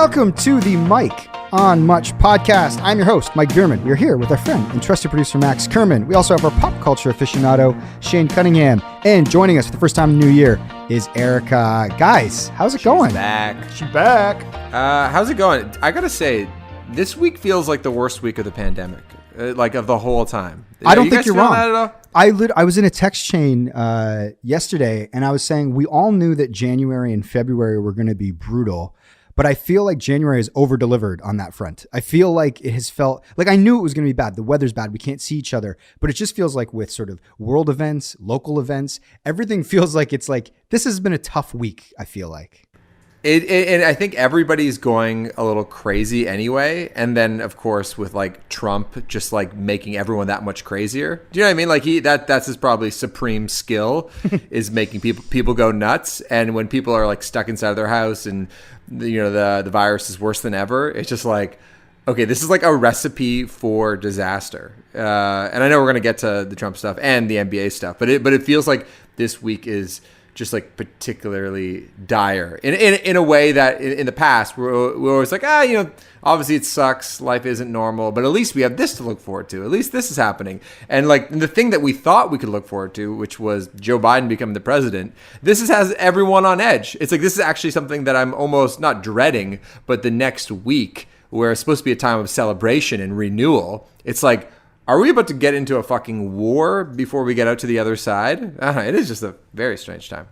Welcome to the Mike on Much podcast. I'm your host, Mike Bierman. We're here with our friend and trusted producer, Max Kerman. We also have our pop culture aficionado, Shane Cunningham. And joining us for the first time in the new year is Erica. Guys, how's it going? She's back. How's it going? I gotta say, this week feels like the worst week of the pandemic, like of the whole time. I don't think you're wrong. That at all? I was in a text chain yesterday, and I was saying we all knew that January and February were going to be brutal. But I feel like January has over-delivered on that front. I feel like it has felt like I knew it was going to be bad. The weather's bad. We can't see each other. But it just feels like with sort of world events, local events, everything feels like it's like this has been a tough week, I feel like. And I think everybody's going a little crazy anyway. And then, of course, with like Trump just like making everyone that much crazier. Do you know what I mean? Like that's his probably supreme skill is making people go nuts. And when people are like stuck inside of their house and the virus is worse than ever, it's just like, okay, this is like a recipe for disaster. And I know we're going to get to the Trump stuff and the NBA stuff, but it feels like this week is just like particularly dire in a way that in the past we're always like, obviously it sucks. Life isn't normal, but at least we have this to look forward to. At least this is happening. And like the thing that we thought we could look forward to, which was Joe Biden becoming the president, has everyone on edge. It's like, this is actually something that I'm almost not dreading, but the next week where it's supposed to be a time of celebration and renewal, it's like, are we about to get into a fucking war before we get out to the other side? It is just a very strange time.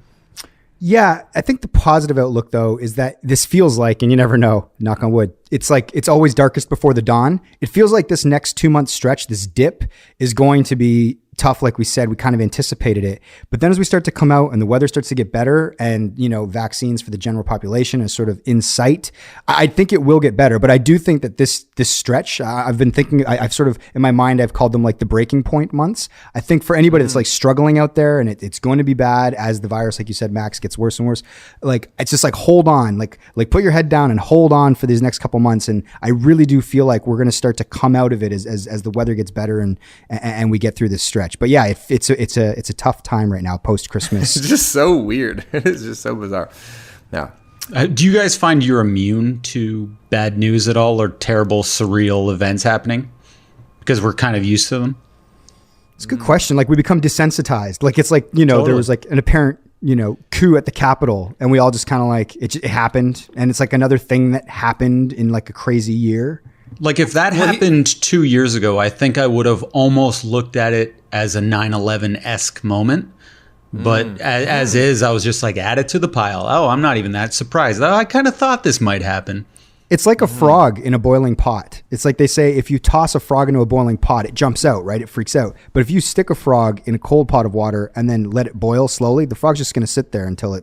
Yeah, I think the positive outlook, though, is that this feels like, and you never know, knock on wood, it's like it's always darkest before the dawn. It feels like this next 2-month stretch, this dip, is going to be tough. Like we said, we kind of anticipated it. But then as we start to come out and the weather starts to get better and, vaccines for the general population is sort of in sight, I think it will get better. But I do think that this stretch, I've been thinking, I've sort of, in my mind, I've called them like the breaking point months. I think for anybody that's like struggling out there and it's going to be bad as the virus, like you said, Max, gets worse and worse, like, it's just like, hold on, like put your head down and hold on for these next couple months. And I really do feel like we're going to start to come out of it as the weather gets better and we get through this stretch. But yeah, it's a tough time right now post Christmas. It's just so weird. It's just so bizarre. Yeah. Do you guys find you're immune to bad news at all or terrible, surreal events happening? Because we're kind of used to them. It's a good question. Like we become desensitized. Like it's like, totally. There was like an apparent, coup at the Capitol and we all just kind of like, it happened. And it's like another thing that happened in like a crazy year. Like if that happened 2 years ago, I think I would have almost looked at it as a 9/11-esque moment. But as is, I was just like, add it to the pile. Oh, I'm not even that surprised. I kind of thought this might happen. It's like a frog in a boiling pot. It's like they say, if you toss a frog into a boiling pot, it jumps out, right? It freaks out. But if you stick a frog in a cold pot of water and then let it boil slowly, the frog's just going to sit there until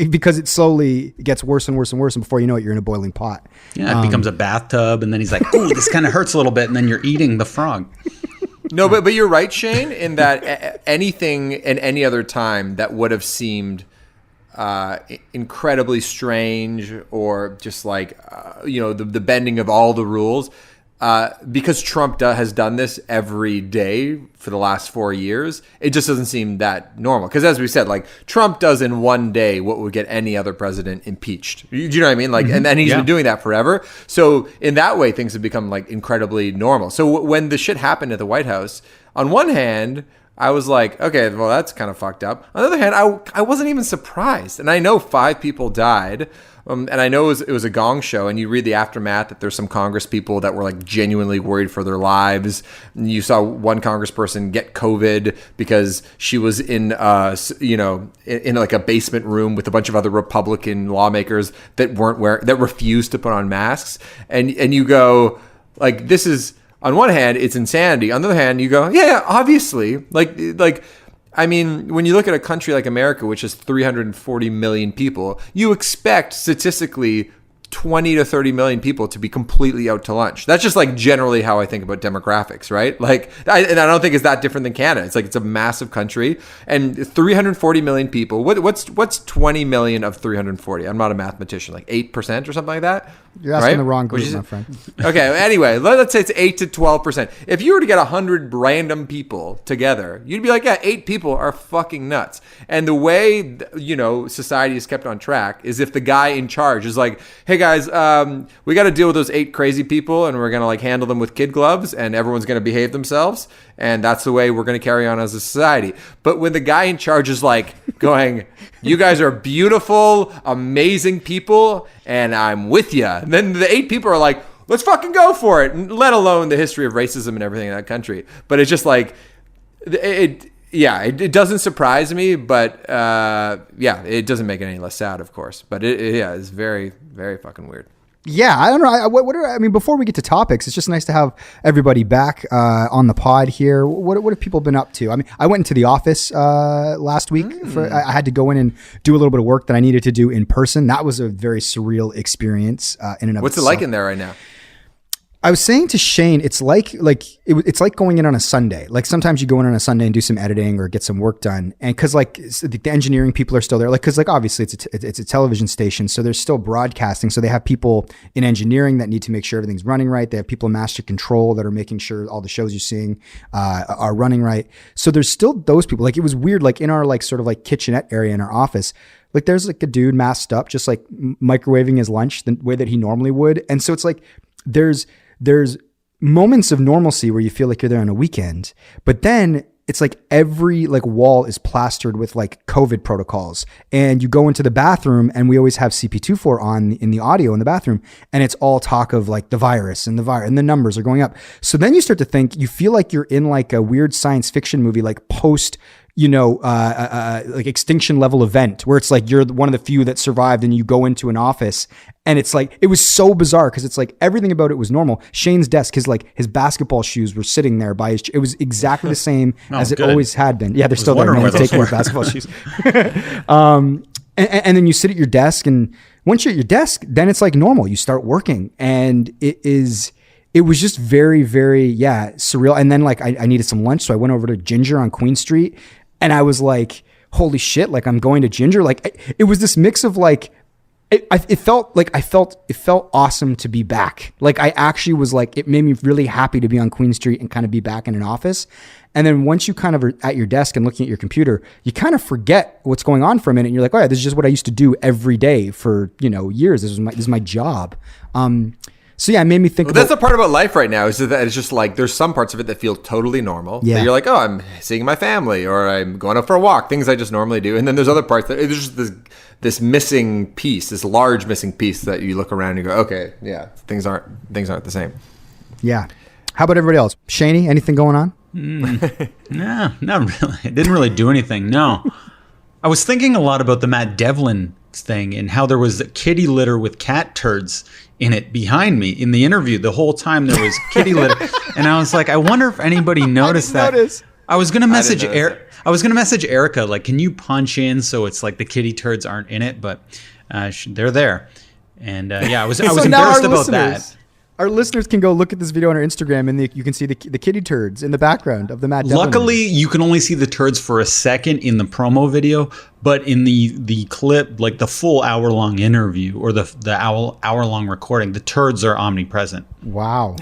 because it slowly gets worse and worse and worse, and before you know it, you're in a boiling pot. Yeah, it becomes a bathtub, and then he's like, "Oh, this kind of hurts a little bit," and then you're eating the frog. No, but you're right, Shane, in that anything in any other time that would have seemed incredibly strange or just like the bending of all the rules. Because Trump has done this every day for the last 4 years, it just doesn't seem that normal. Because as we said, like Trump does in one day what would get any other president impeached. Do you know what I mean? Like, and he's been doing that forever. So in that way, things have become like incredibly normal. So when the shit happened at the White House, on one hand, I was like, okay, well, that's kind of fucked up. On the other hand, I wasn't even surprised. And I know 5 people died. And I know it was a gong show, and you read the aftermath that there's some Congress people that were like genuinely worried for their lives. And you saw one Congressperson get COVID because she was in like a basement room with a bunch of other Republican lawmakers that refused to put on masks. And you go like, this is, on one hand, it's insanity. On the other hand, you go, yeah, obviously, like. I mean, when you look at a country like America, which has 340 million people, you expect statistically 20 to 30 million people to be completely out to lunch. That's just like generally how I think about demographics, right? Like, and I don't think it's that different than Canada. It's like, it's a massive country and 340 million people. What's 20 million of 340? I'm not a mathematician, like 8% or something like that. You're asking right? the wrong group, my friend. Okay, anyway, let's say it's 8 to 12%. If you were to get 100 random people together, you'd be like, yeah, 8 people are fucking nuts. And the way, society is kept on track is if the guy in charge is like, hey guys, we got to deal with those 8 crazy people and we're going to like handle them with kid gloves and everyone's going to behave themselves. And that's the way we're going to carry on as a society. But when the guy in charge is like going, you guys are beautiful, amazing people, and I'm with you. And then the 8 people are like, let's fucking go for it. And let alone the history of racism and everything in that country. But it's just like, it doesn't surprise me, but it doesn't make it any less sad, of course. But it's very, very fucking weird. Yeah, I don't know. Before we get to topics, it's just nice to have everybody back on the pod here. What have people been up to? I mean, I went into the office last week. I had to go in and do a little bit of work that I needed to do in person. That was a very surreal experience in and of What's itself. it like in there right now? I was saying to Shane, it's like going in on a Sunday. Like sometimes you go in on a Sunday and do some editing or get some work done, and because like the engineering people are still there, like because like obviously it's a television station, so they're still broadcasting. So they have people in engineering that need to make sure everything's running right. They have people in master control that are making sure all the shows you're seeing are running right. So there's still those people. Like it was weird, like in our like sort of like kitchenette area in our office. Like there's like a dude masked up, just like microwaving his lunch the way that he normally would, and so it's like there's moments of normalcy where you feel like you're there on a weekend, but then it's like every like wall is plastered with like COVID protocols, and you go into the bathroom and we always have CP24 on in the audio in the bathroom, and it's all talk of like the virus and the numbers are going up. So then you start to think, you feel like you're in like a weird science fiction movie, like post like extinction level event where it's like you're one of the few that survived and you go into an office and it's like, it was so bizarre because it's like everything about it was normal. Shane's desk, his basketball shoes were sitting there by his, it was exactly the same as it always had been. Yeah, they're still there. He's taking his basketball shoes. And then you sit at your desk, and once you're at your desk, then it's like normal. You start working, and it was just very, very, surreal. And then like I needed some lunch, so I went over to Ginger on Queen Street, and I was like, holy shit, like I'm going to Ginger. Like it was this mix of like, it felt awesome to be back. Like I actually was like, it made me really happy to be on Queen Street and kind of be back in an office. And then once you kind of are at your desk and looking at your computer, you kind of forget what's going on for a minute. And you're like, oh yeah, this is just what I used to do every day for, years. This is my job. So yeah, it made me think. Well, that's the part about life right now, is that it's just like there's some parts of it that feel totally normal. Yeah, you're like, oh, I'm seeing my family, or I'm going out for a walk, things I just normally do. And then there's other parts that there's just this missing piece, this large missing piece that you look around and you go, okay, yeah, things aren't the same. Yeah. How about everybody else? Shaney, anything going on? No, not really. I didn't really do anything. No, I was thinking a lot about the Matt Devlin thing and how there was a kitty litter with cat turds in it behind me in the interview. The whole time there was kitty litter, and I was like, I wonder if anybody noticed that. I was gonna message Erica, like, can you punch in so it's like the kitty turds aren't in it, but they're there. And I was embarrassed about that. Our listeners can go look at this video on our Instagram, and you can see the kitty turds in the background of the Matt Devlin. Luckily, you can only see the turds for a second in the promo video, but in the clip, like the full hour-long interview or the hour-long recording, the turds are omnipresent. Wow.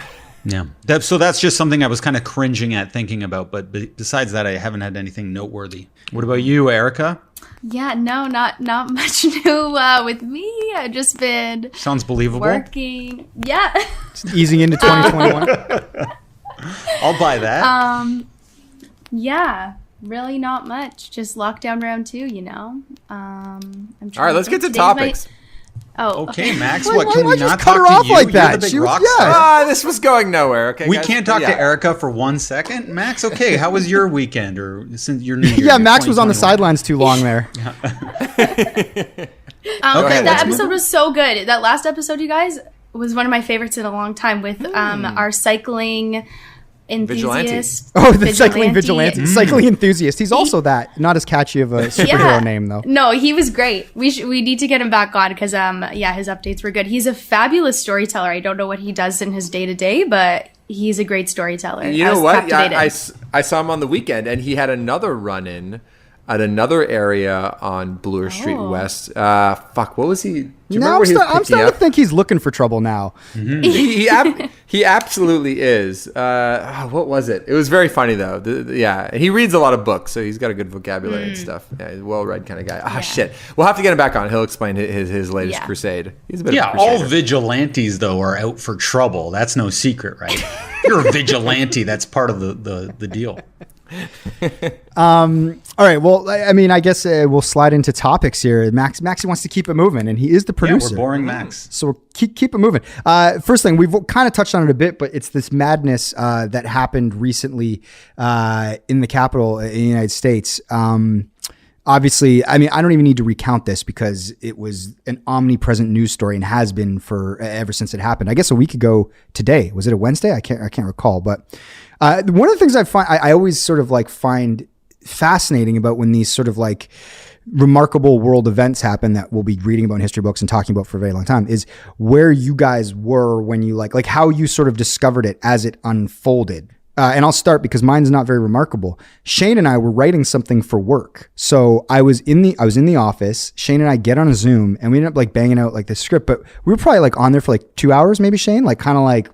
Yeah. So that's just something I was kind of cringing at thinking about. But besides that, I haven't had anything noteworthy. What about you, Erica? Yeah, no, not much new with me. I've just been sounds believable. Working, yeah. Just easing into 2021. I'll buy that. Yeah, really not much. Just lockdown round 2, I'm all right, let's get to topics. Okay, Max. What can we not cut her talk off to you? like that? This was going nowhere. Okay, we guys, can't talk to Erica for 1 second, Max. Okay, how was your weekend or since your New Year? Yeah, Max was on the sidelines too long there. That episode was so good. That last episode, you guys, was one of my favorites in a long time with our cycling enthusiast. Cycling vigilante. Cycling enthusiast. He's also that. Not as catchy of a superhero name, though. No, he was great. We need to get him back on because, his updates were good. He's a fabulous storyteller. I don't know what he does in his day-to-day, but he's a great storyteller. You know what? I saw him on the weekend, and he had another run-in at another area on Bloor Street West. What was he? Do you Now remember where he was I'm picking starting up? to think he's looking for trouble now. He absolutely is. What was it? It was very funny though. And he reads a lot of books, so he's got a good vocabulary and stuff. Yeah, he's a well-read kind of guy. Shit. We'll have to get him back on. He'll explain his latest crusade. He's a bit of a all crusader. vigilantes though are out for trouble. That's no secret, right? If you're a vigilante, that's part of the deal. All right. Well, I mean, I guess we'll slide into topics here. Maxie wants to keep it moving, and he is the producer. Yeah, we're boring Max. So we'll keep it moving. First thing, we've kind of touched on it a bit, but it's this madness that happened recently in the Capitol in the United States. Obviously, I mean, I don't even need to recount this because it was an omnipresent news story and has been for ever since it happened. I guess a week ago today. Was it a Wednesday? I can't recall. But one of the things I always sort of like find fascinating about when these sort of like remarkable world events happen that we'll be reading about in history books and talking about for a very long time is where you guys were when you like how you sort of discovered it as it unfolded. And I'll start because mine's not very remarkable. Shane and I were writing something for work. So I was in the office. Shane and I get on a Zoom and we ended up like banging out like the script, but we were probably like on there for like 2 hours, maybe, Shane, like kind of like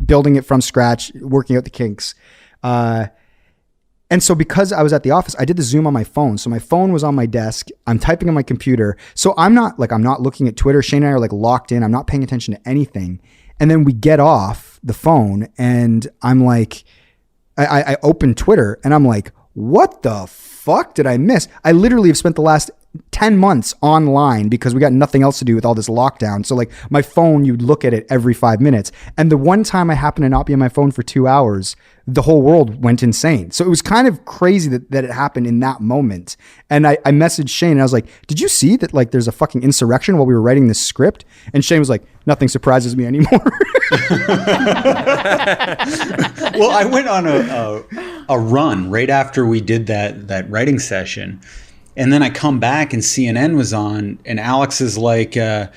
building it from scratch, working out the kinks. And so because I was at the office, I did the Zoom on my phone. So my phone was on my desk. I'm typing on my computer. So I'm not looking at Twitter. Shane and I are like locked in. I'm not paying attention to anything. And then we get off the phone and I'm like, I open Twitter and I'm like, what the fuck did I miss? I literally have spent the last 10 months online because we got nothing else to do with all this lockdown. So like my phone, you'd look at it every 5 minutes. And the one time I happened to not be on my phone for 2 hours, the whole world went insane. So it was kind of crazy that it happened in that moment. And I messaged Shane and I was like, did you see that like there's a fucking insurrection while we were writing this script? And Shane was like, nothing surprises me anymore. Well, I went on a run right after we did that writing session. And then I come back and CNN was on and Alex is like, they're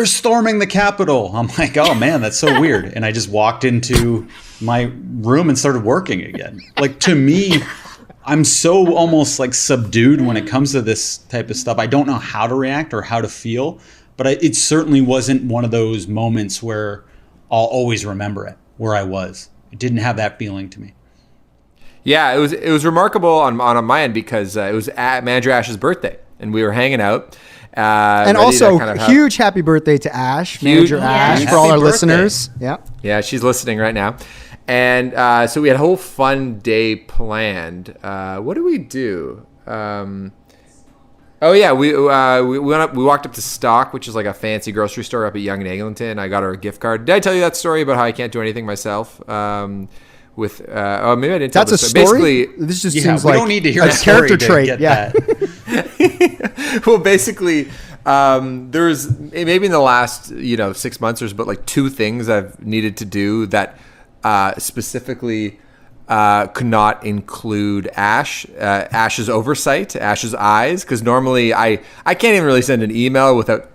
storming the Capitol. I'm like, oh man, that's so weird. And I just walked into my room and started working again. Like to me, I'm so almost like subdued when it comes to this type of stuff. I don't know how to react or how to feel, but it certainly wasn't one of those moments where I'll always remember it, where I was. It didn't have that feeling to me. Yeah, it was remarkable on my end because it was at Manager Ash's birthday and we were hanging out. And also, huge happy birthday to Ash, Manager Ash, for all our listeners. Yeah, she's listening right now. And so we had a whole fun day planned. What did we do? We went up. We walked up to Stock, which is like a fancy grocery store up at Yonge and Eglinton. I got her a gift card. Did I tell you that story about how I can't do anything myself? Maybe I didn't. That's a story. Basically, this just seems like we don't need to hear a character trait. That. Well, basically, there's maybe in the last 6 months or so, but like 2 things I've needed to do that specifically could not include Ash's oversight, Ash's eyes, because normally I can't even really send an email without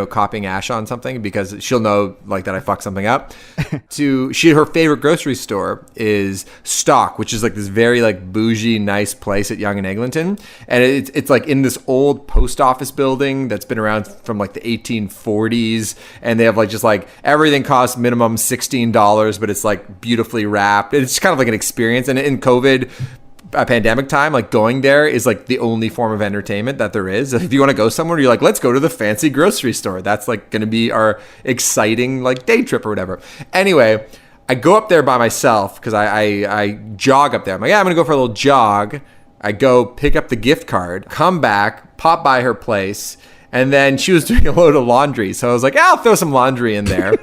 copying Ash on something because she'll know like that I fucked something up. Her favorite grocery store is Stock, which is like this very like bougie, nice place at Yonge and Eglinton, and it's like in this old post office building that's been around from like the 1840s, and they have like just like everything costs minimum $16, but it's like beautifully wrapped. It's kind of like an experience, and in COVID. A pandemic time, like going there is like the only form of entertainment that there is. If you want to go somewhere, you're like, let's go to the fancy grocery store. That's like going to be our exciting like day trip or whatever. Anyway, I go up there by myself because I jog up there. I'm like, I'm going to go for a little jog. I go pick up the gift card, come back, pop by her place, and then she was doing a load of laundry. So I was like, I'll throw some laundry in there.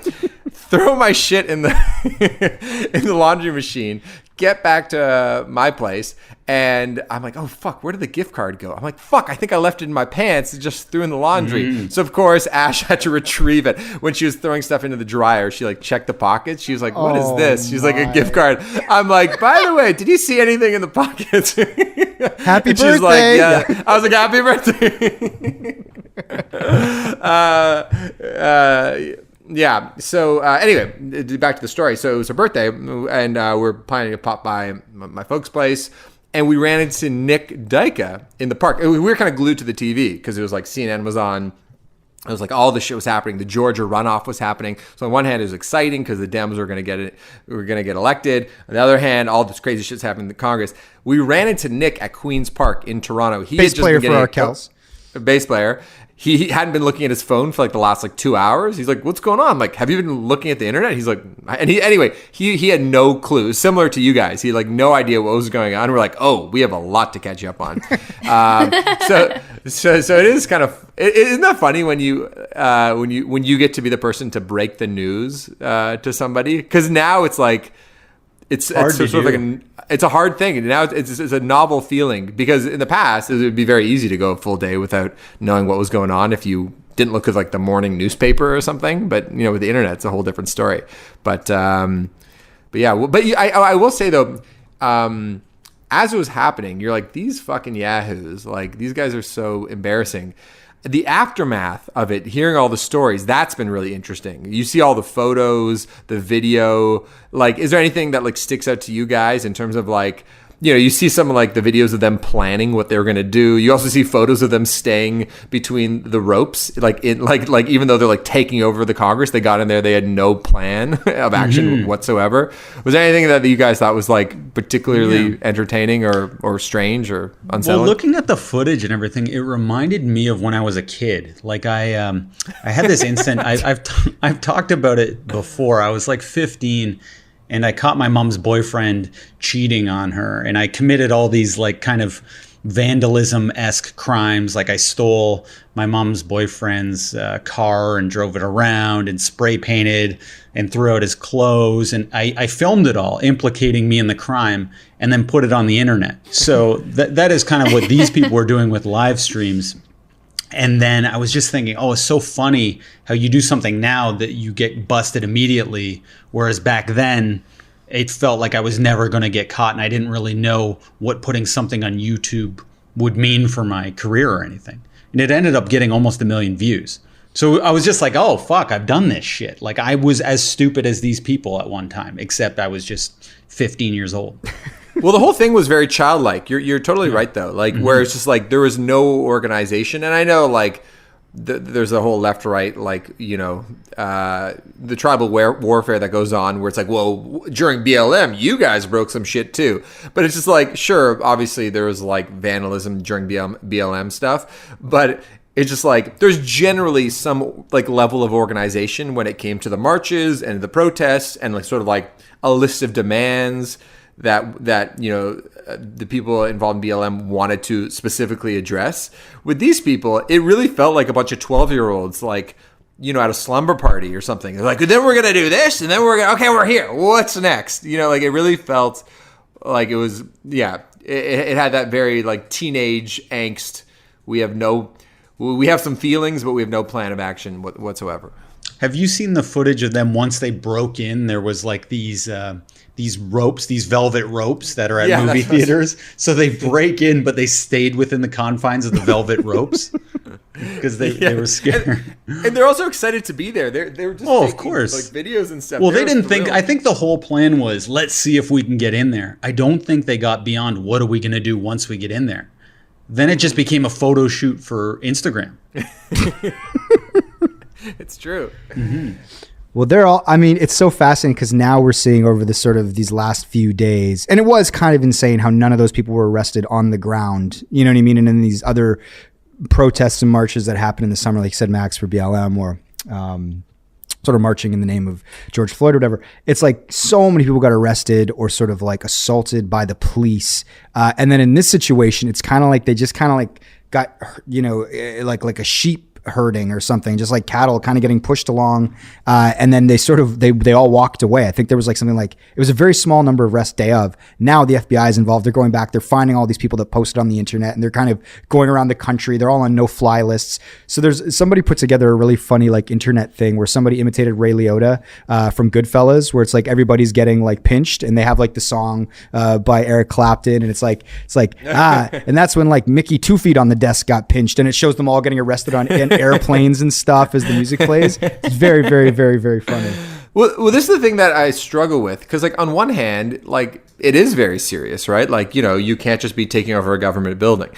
Throw my shit in the laundry machine, get back to my place, and I'm like, oh fuck, where did the gift card go? I'm like, fuck, I think I left it in my pants and just threw in the laundry. So of course Ash had to retrieve it. When she was throwing stuff into the dryer, she like checked the pockets. She was like, what is this? She's like, a gift card. I'm like, by the way, did you see anything in the pockets? Happy birthday. She's like, yeah. I was like, happy birthday. Yeah. So anyway, back to the story. So it was her birthday, and we're planning to pop by my folks' place. and we ran into Nick Dyka in the park. We were kind of glued to the TV because it was like CNN was on. It was like all this shit was happening. The Georgia runoff was happening. So on one hand, it was exciting because the Dems were going to get it. We were going to get elected. On the other hand, all this crazy shit's happening in Congress. We ran into Nick at Queen's Park in Toronto. He bass player for our Kels. A bass player. He hadn't been looking at his phone for like the last like 2 hours. He's like, "What's going on?" I'm like, "Have you been looking at the internet?" He's like, and he had no clue. Similar to you guys, he had like no idea what was going on. We're like, "Oh, we have a lot to catch up on." So it is kind of isn't that funny when you get to be the person to break the news to somebody, because now it's like it's sort of like it's a hard thing, and now it's a novel feeling, because in the past it would be very easy to go a full day without knowing what was going on if you didn't look at like the morning newspaper or something. But with the internet, it's a whole different story. But yeah, I will say though, as it was happening, you're like, these fucking yahoos, like these guys are so embarrassing. The aftermath of it, hearing all the stories, that's been really interesting. You see all the photos, the video. Like, is there anything that like sticks out to you guys in terms of like, you see some of like the videos of them planning what they were going to do. You also see photos of them staying between the ropes, like even though they're like taking over the Congress, they got in there, they had no plan of action whatsoever. Was there anything that you guys thought was like particularly entertaining or strange or unsettling? Well, looking at the footage and everything, it reminded me of when I was a kid. Like I had this instant. I've talked about it before. I was like 15. And I caught my mom's boyfriend cheating on her. And I committed all these like kind of vandalism-esque crimes. Like I stole my mom's boyfriend's car and drove it around and spray painted and threw out his clothes. And I filmed it all, implicating me in the crime, and then put it on the internet. So that is kind of what these people were doing with live streams. And then I was just thinking, it's so funny how you do something now that you get busted immediately. Whereas back then, it felt like I was never going to get caught, and I didn't really know what putting something on YouTube would mean for my career or anything. And it ended up getting almost 1 million views. So I was just like, oh, fuck, I've done this shit. Like I was as stupid as these people at one time, except I was just 15 years old. Well, the whole thing was very childlike. You're totally right, though. Like, where it's just like there was no organization. And I know, like, there's a whole left-right, like, the tribal warfare that goes on where it's like, well, during BLM, you guys broke some shit, too. But it's just like, sure, obviously there was, like, vandalism during BLM stuff. But it's just like there's generally some, like, level of organization when it came to the marches and the protests and, like, sort of, like, a list of demands that the people involved in BLM wanted to specifically address. With these people, it really felt like a bunch of 12-year-olds, like, at a slumber party or something. They're like, then we're going to do this, and then we're here. What's next? Like, it really felt like it was, it had that very, like, teenage angst. We have some feelings, but we have no plan of action whatsoever. Have you seen the footage of them once they broke in? There was like these ropes, these velvet ropes that are at movie theaters. So they break in, but they stayed within the confines of the velvet ropes because they were scared. And they're also excited to be there. They were just taking, of course, like, videos and stuff. Well, they didn't think. I think the whole plan was, let's see if we can get in there. I don't think they got beyond what are we going to do once we get in there. Then it just became a photo shoot for Instagram. It's true. Mm-hmm. Well, it's so fascinating because now we're seeing over the sort of these last few days, and it was kind of insane how none of those people were arrested on the ground. You know what I mean? And in these other protests and marches that happened in the summer, like you said, Max, for BLM or sort of marching in the name of George Floyd or whatever. It's like so many people got arrested or sort of like assaulted by the police. And then in this situation, it's kind of like they just kind of like got, like a sheep herding or something, just like cattle kind of getting pushed along. And then they all walked away. I think there was like something like, it was a very small number of arrests day of. Now the FBI is involved. They're going back. They're finding all these people that posted on the internet, and they're kind of going around the country. They're all on no-fly lists. So somebody put together a really funny like internet thing where somebody imitated Ray Liotta from Goodfellas, where it's like everybody's getting like pinched, and they have like the song by Eric Clapton, and it's like and that's when like Mickey 2 Feet on the Desk got pinched, and it shows them all getting arrested on airplanes and stuff as the music plays. It's very, very, very, very funny. Well, this is the thing that I struggle with, because like on one hand, like it is very serious, right? Like, you know, you can't just be taking over a government building.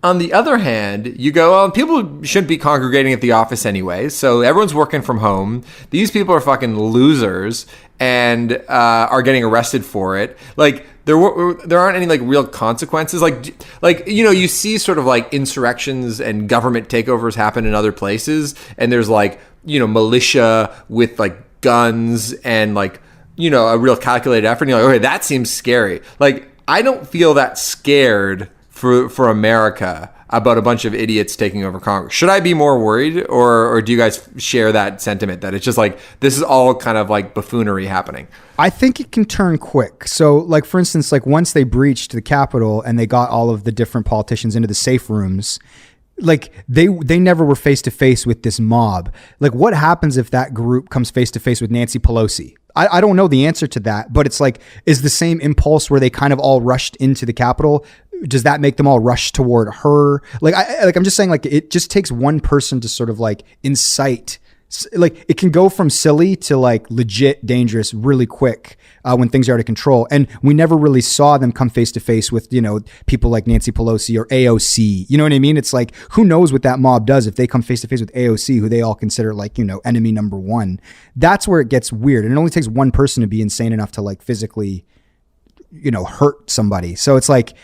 On the other hand, you go, well, people shouldn't be congregating at the office anyway, so everyone's working from home. These people are fucking losers and are getting arrested for it. Like there aren't any like real consequences. Like you know, you see sort of like insurrections and government takeovers happen in other places, and there's like, you know, militia with like guns and like, you know, a real calculated effort. And you're like, okay, that seems scary. Like, I don't feel that scared for America about a bunch of idiots taking over Congress. Should I be more worried, or do you guys share that sentiment that it's just like this is all kind of like buffoonery happening? I think it can turn quick. So, like, for instance, like once they breached the Capitol and they got all of the different politicians into the safe rooms, like they never were face to face with this mob. Like, what happens if that group comes face to face with Nancy Pelosi? I don't know the answer to that, but it's like, is the same impulse where they kind of all rushed into the Capitol, does that make them all rush toward her? Like, I'm just saying, like, it just takes one person to sort of like incite. Like, it can go from silly to like legit dangerous really quick when things are out of control. And we never really saw them come face to face with, you know, people like Nancy Pelosi or AOC. You know what I mean? It's like, who knows what that mob does if they come face to face with AOC, who they all consider like, you know, enemy number one. That's where it gets weird. And it only takes one person to be insane enough to like physically, you know, hurt somebody. So it's like,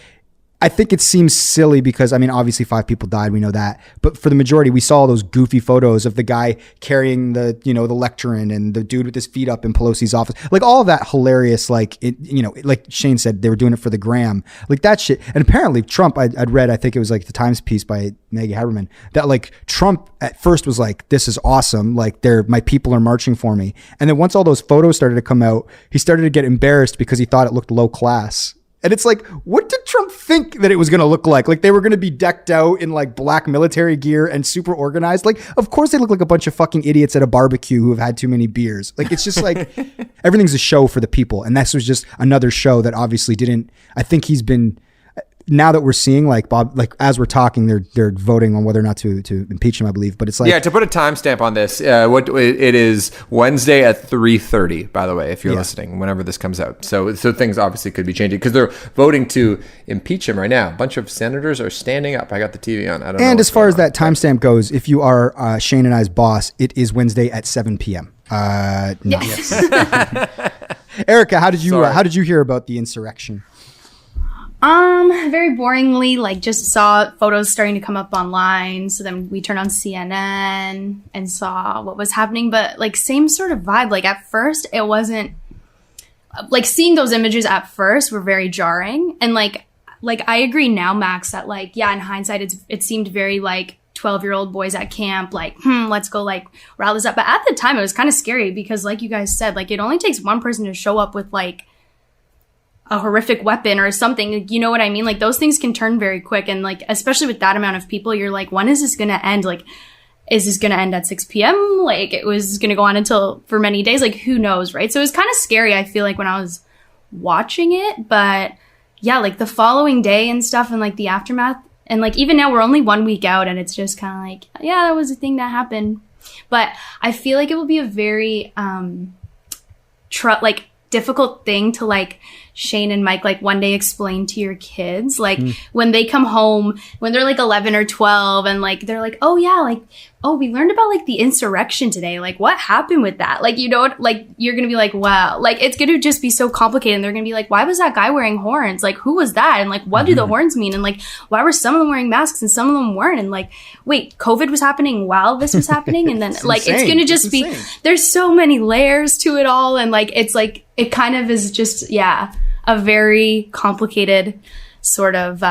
I think it seems silly because, I mean, obviously 5 people died. We know that. But for the majority, we saw those goofy photos of the guy carrying the, you know, the lectern and the dude with his feet up in Pelosi's office. Like all of that hilarious, like, it, you know, like Shane said, they were doing it for the gram. Like that shit. And apparently Trump, I'd read, I think it was like the Times piece by Maggie Haberman, that like Trump at first was like, this is awesome. Like my people are marching for me. And then once all those photos started to come out, he started to get embarrassed because he thought it looked low class. And it's like, what did Trump think that it was going to look like? Like they were going to be decked out in like black military gear and super organized. Like, of course they look like a bunch of fucking idiots at a barbecue who have had too many beers. Like, it's just like everything's a show for the people. And this was just another show that obviously didn't, I think he's been, now that we're seeing like Bob, like as we're talking, they're voting on whether or not to impeach him, I believe. But it's like, yeah, to put a timestamp on this, what it is Wednesday at 3:30. By the way, if you're listening, whenever this comes out, so things obviously could be changing because they're voting to impeach him right now. A bunch of senators are standing up. I got the TV on. I don't know. And as far as that timestamp goes, if you are Shane and I's boss, it is Wednesday at 7 p.m. No. Yes. Erica, how did you hear about the insurrection? Very boringly, like just saw photos starting to come up online. So then we turned on CNN and saw what was happening, but like same sort of vibe. Like at first it wasn't like seeing those images at first were very jarring. And like I agree now, Max, that like, yeah, in hindsight, it seemed very like 12-year-old boys at camp, like, let's go like rile this up. But at the time it was kind of scary because like you guys said, like it only takes one person to show up with like a horrific weapon or something, you know what I mean? Like those things can turn very quick. And like, especially with that amount of people, you're like, when is this going to end? Like, is this going to end at 6 p.m.? Like it was going to go on until for many days, like who knows, right? So it was kind of scary, I feel like when I was watching it, but yeah, like the following day and stuff and like the aftermath. And like, even now we're only 1 week out and it's just kind of like, yeah, that was a thing that happened. But I feel like it will be a very, difficult thing to like Shane and Mike like one day explain to your kids like when they come home when they're like 11 or 12 and like they're like, oh yeah, like, oh, we learned about like the insurrection today, like what happened with that, like, you know, like you're gonna be like, wow, like it's gonna just be so complicated. And they're gonna be like, why was that guy wearing horns, like who was that, and like what do the horns mean, and like why were some of them wearing masks and some of them weren't, and like wait, COVID was happening while this was happening. And then like it's gonna just be, there's so many layers to it all, and like it's like it kind of is just a very complicated sort of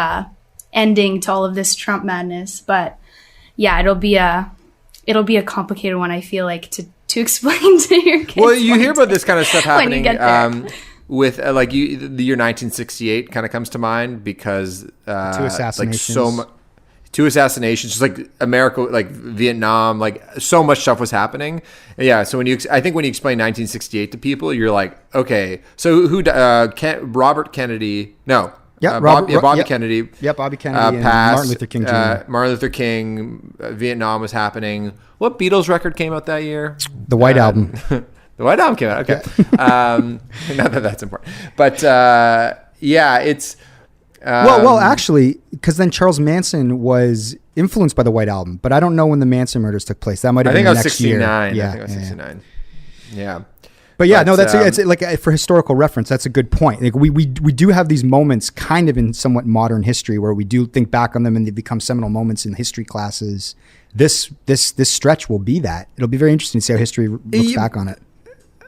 ending to all of this Trump madness. But yeah, it'll be a complicated one, I feel like, to explain to your kids. Well, you hear about this kind of stuff happening with like the year 1968 kind of comes to mind because 2 assassinations. Like 2 assassinations, just like America, like Vietnam, like so much stuff was happening. Yeah, so when you explain 1968 to people, you're like, okay, so who? Robert Kennedy? No. Yeah, Bobby Kennedy. Yeah, Bobby Kennedy passed. And Martin Luther King Jr. Martin Luther King. Vietnam was happening. What Beatles record came out that year? The White Album. The White Album came out. Okay. Not that that's important. But yeah, it's... well, actually, because then Charles Manson was influenced by the White Album, but I don't know when the Manson murders took place. That might have been the next year. I think I was 69. Yeah. But yeah, no, it's like for historical reference, that's a good point. Like we do have these moments kind of in somewhat modern history where we do think back on them and they become seminal moments in history classes. This stretch will be that. It'll be very interesting to see how history looks back on it.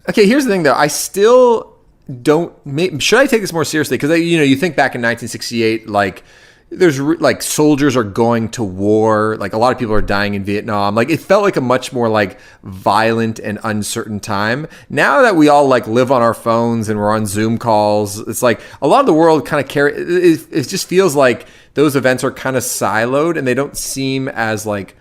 Okay, here's the thing though. I still should I take this more seriously? Because you think back in 1968, like there's like soldiers are going to war, like a lot of people are dying in Vietnam. Like it felt like a much more like violent and uncertain time. Now that we all like live on our phones and we're on Zoom calls, it's like a lot of the world kind of it just feels like those events are kind of siloed and they don't seem as like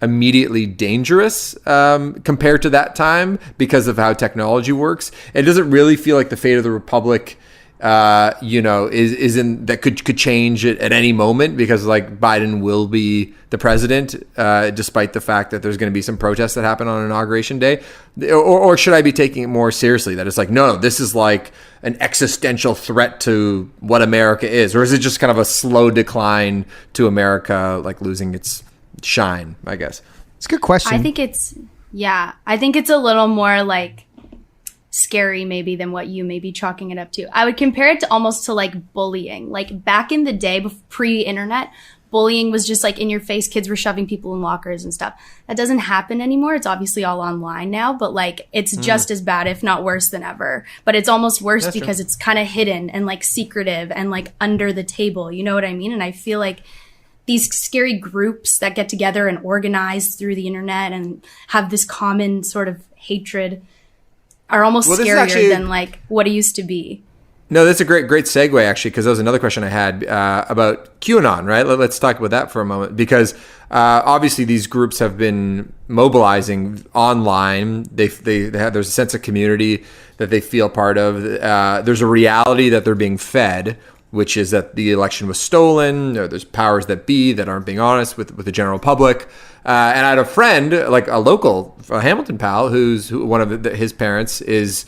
immediately dangerous compared to that time because of how technology works. It doesn't really feel like the fate of the Republic is in that could change it at any moment because like Biden will be the president despite the fact that there's going to be some protests that happen on Inauguration Day, or should I be taking it more seriously that it's like no, this is like an existential threat to what America is, or is it just kind of a slow decline to America like losing its shine? I guess it's a good question. I think it's a little more like scary maybe than what you may be chalking it up to. I would compare it to almost to like bullying. Like back in the day, pre-internet, bullying was just like in your face. Kids were shoving people in lockers and stuff. That doesn't happen anymore. It's obviously all online now, but like it's just as bad, if not worse than ever. But it's almost worse That's because true. It's kind of hidden and like secretive and like under the table. You know what I mean? And I feel like these scary groups that get together and organize through the internet and have this common sort of hatred are almost scarier than like what it used to be. No, that's a great segue actually, because that was another question I had about QAnon, right? Let's talk about that for a moment, because obviously these groups have been mobilizing online. There's a sense of community that they feel part of. There's a reality that they're being fed, which is that the election was stolen, or there's powers that be that aren't being honest with the general public. And I had a friend, like a local Hamilton pal, who one of his parents is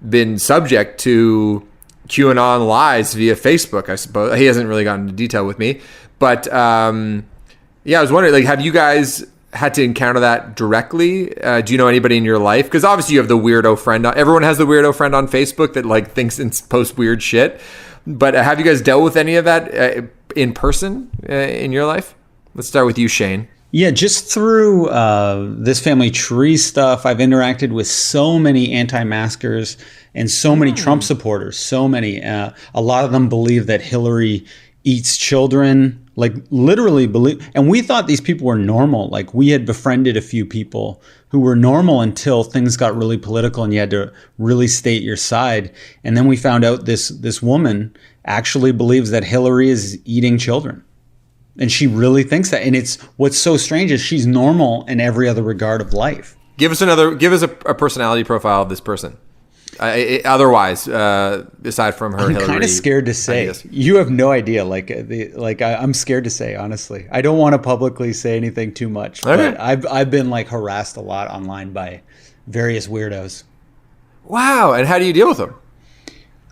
been subject to QAnon lies via Facebook, I suppose. He hasn't really gotten into detail with me. But I was wondering, like, have you guys had to encounter that directly? Do you know anybody in your life? Because obviously you have the weirdo friend. Everyone has the weirdo friend on Facebook that like thinks and posts weird shit. But have you guys dealt with any of that in person in your life? Let's start with you, Shane. Yeah, just through this family tree stuff, I've interacted with so many anti-maskers and so many Trump supporters. So many. A lot of them believe that Hillary eats children, like literally believe. And we thought these people were normal. Like we had befriended a few people who were normal until things got really political and you had to really state your side. And then we found out this woman actually believes that Hillary is eating children. And she really thinks that. And it's what's so strange is she's normal in every other regard of life. Give us a personality profile of this person. Otherwise, aside from her, I'm Hillary, kind of scared to say. ideas. You have no idea. I'm scared to say, honestly. I don't want to publicly say anything too much. Okay. But I've been like harassed a lot online by various weirdos. Wow. And how do you deal with them?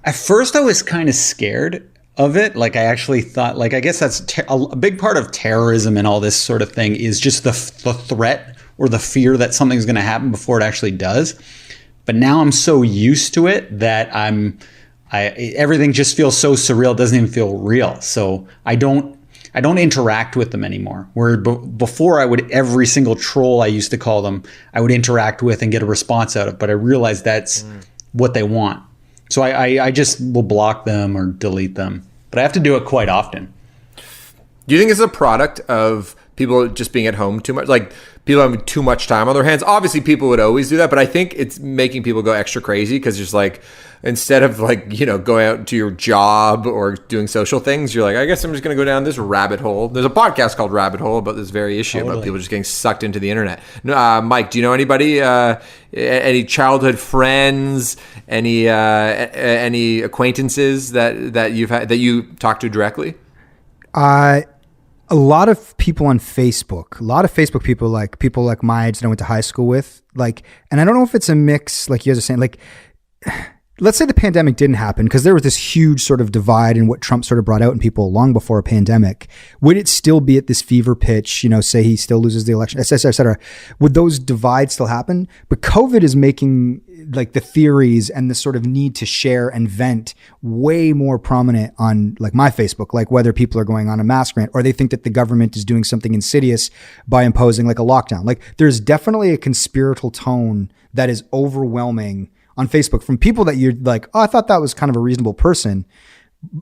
At first, I was kind of scared of it. Like I actually thought, like I guess that's a big part of terrorism and all this sort of thing is just the threat or the fear that something's going to happen before it actually does. But now I'm so used to it that everything just feels so surreal. It doesn't even feel real. So I don't interact with them anymore. Where before I would, every single troll I used to call them, I would interact with and get a response out of. But I realized that's what they want. So I just will block them or delete them. But I have to do it quite often. Do you think it's a product of people just being at home too much? Like people having too much time on their hands? Obviously, people would always do that. But I think it's making people go extra crazy because just like instead of like, going out to your job or doing social things, you're like, I guess I'm just going to go down this rabbit hole. There's a podcast called Rabbit Hole about this very issue about people just getting sucked into the internet. Mike, do you know anybody, any childhood friends, any acquaintances that you've had, that you talk to directly? a lot of people on Facebook, a lot of Facebook people like my age that I went to high school with, like, and I don't know if it's a mix, like you guys are saying, like, let's say the pandemic didn't happen because there was this huge sort of divide in what Trump sort of brought out in people long before a pandemic. Would it still be at this fever pitch, say he still loses the election, et cetera, et cetera? Would those divides still happen? But COVID is making like the theories and the sort of need to share and vent way more prominent on like my Facebook, like whether people are going on a mask rant or they think that the government is doing something insidious by imposing like a lockdown. Like there's definitely a conspiratorial tone that is overwhelming on Facebook from people that you're like, oh, I thought that was kind of a reasonable person.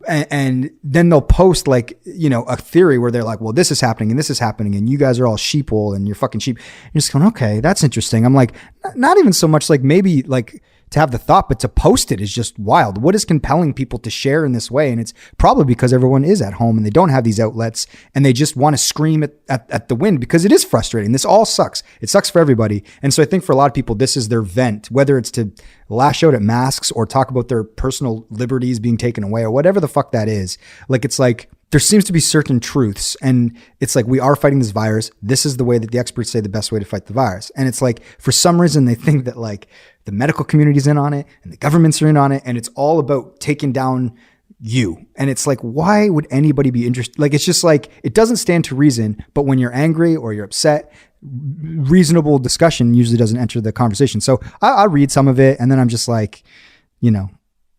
And then they'll post like, a theory where they're like, well, this is happening and this is happening. And you guys are all sheeple and you're fucking sheep. You're just going, okay, that's interesting. I'm like, not even so much like maybe like to have the thought, but to post it is just wild. What is compelling people to share in this way? And it's probably because everyone is at home and they don't have these outlets and they just want to scream at the wind because it is frustrating. This all sucks. It sucks for everybody. And so I think for a lot of people, this is their vent, whether it's to lash out at masks or talk about their personal liberties being taken away or whatever the fuck that is. Like, it's like, there seems to be certain truths and it's like, we are fighting this virus. This is the way that the experts say the best way to fight the virus. And it's like, for some reason they think that like the medical community's in on it and the governments are in on it. And it's all about taking down you. And it's like, why would anybody be interested? Like, it's just like, it doesn't stand to reason, but when you're angry or you're upset, reasonable discussion usually doesn't enter the conversation. So I read some of it and then I'm just like,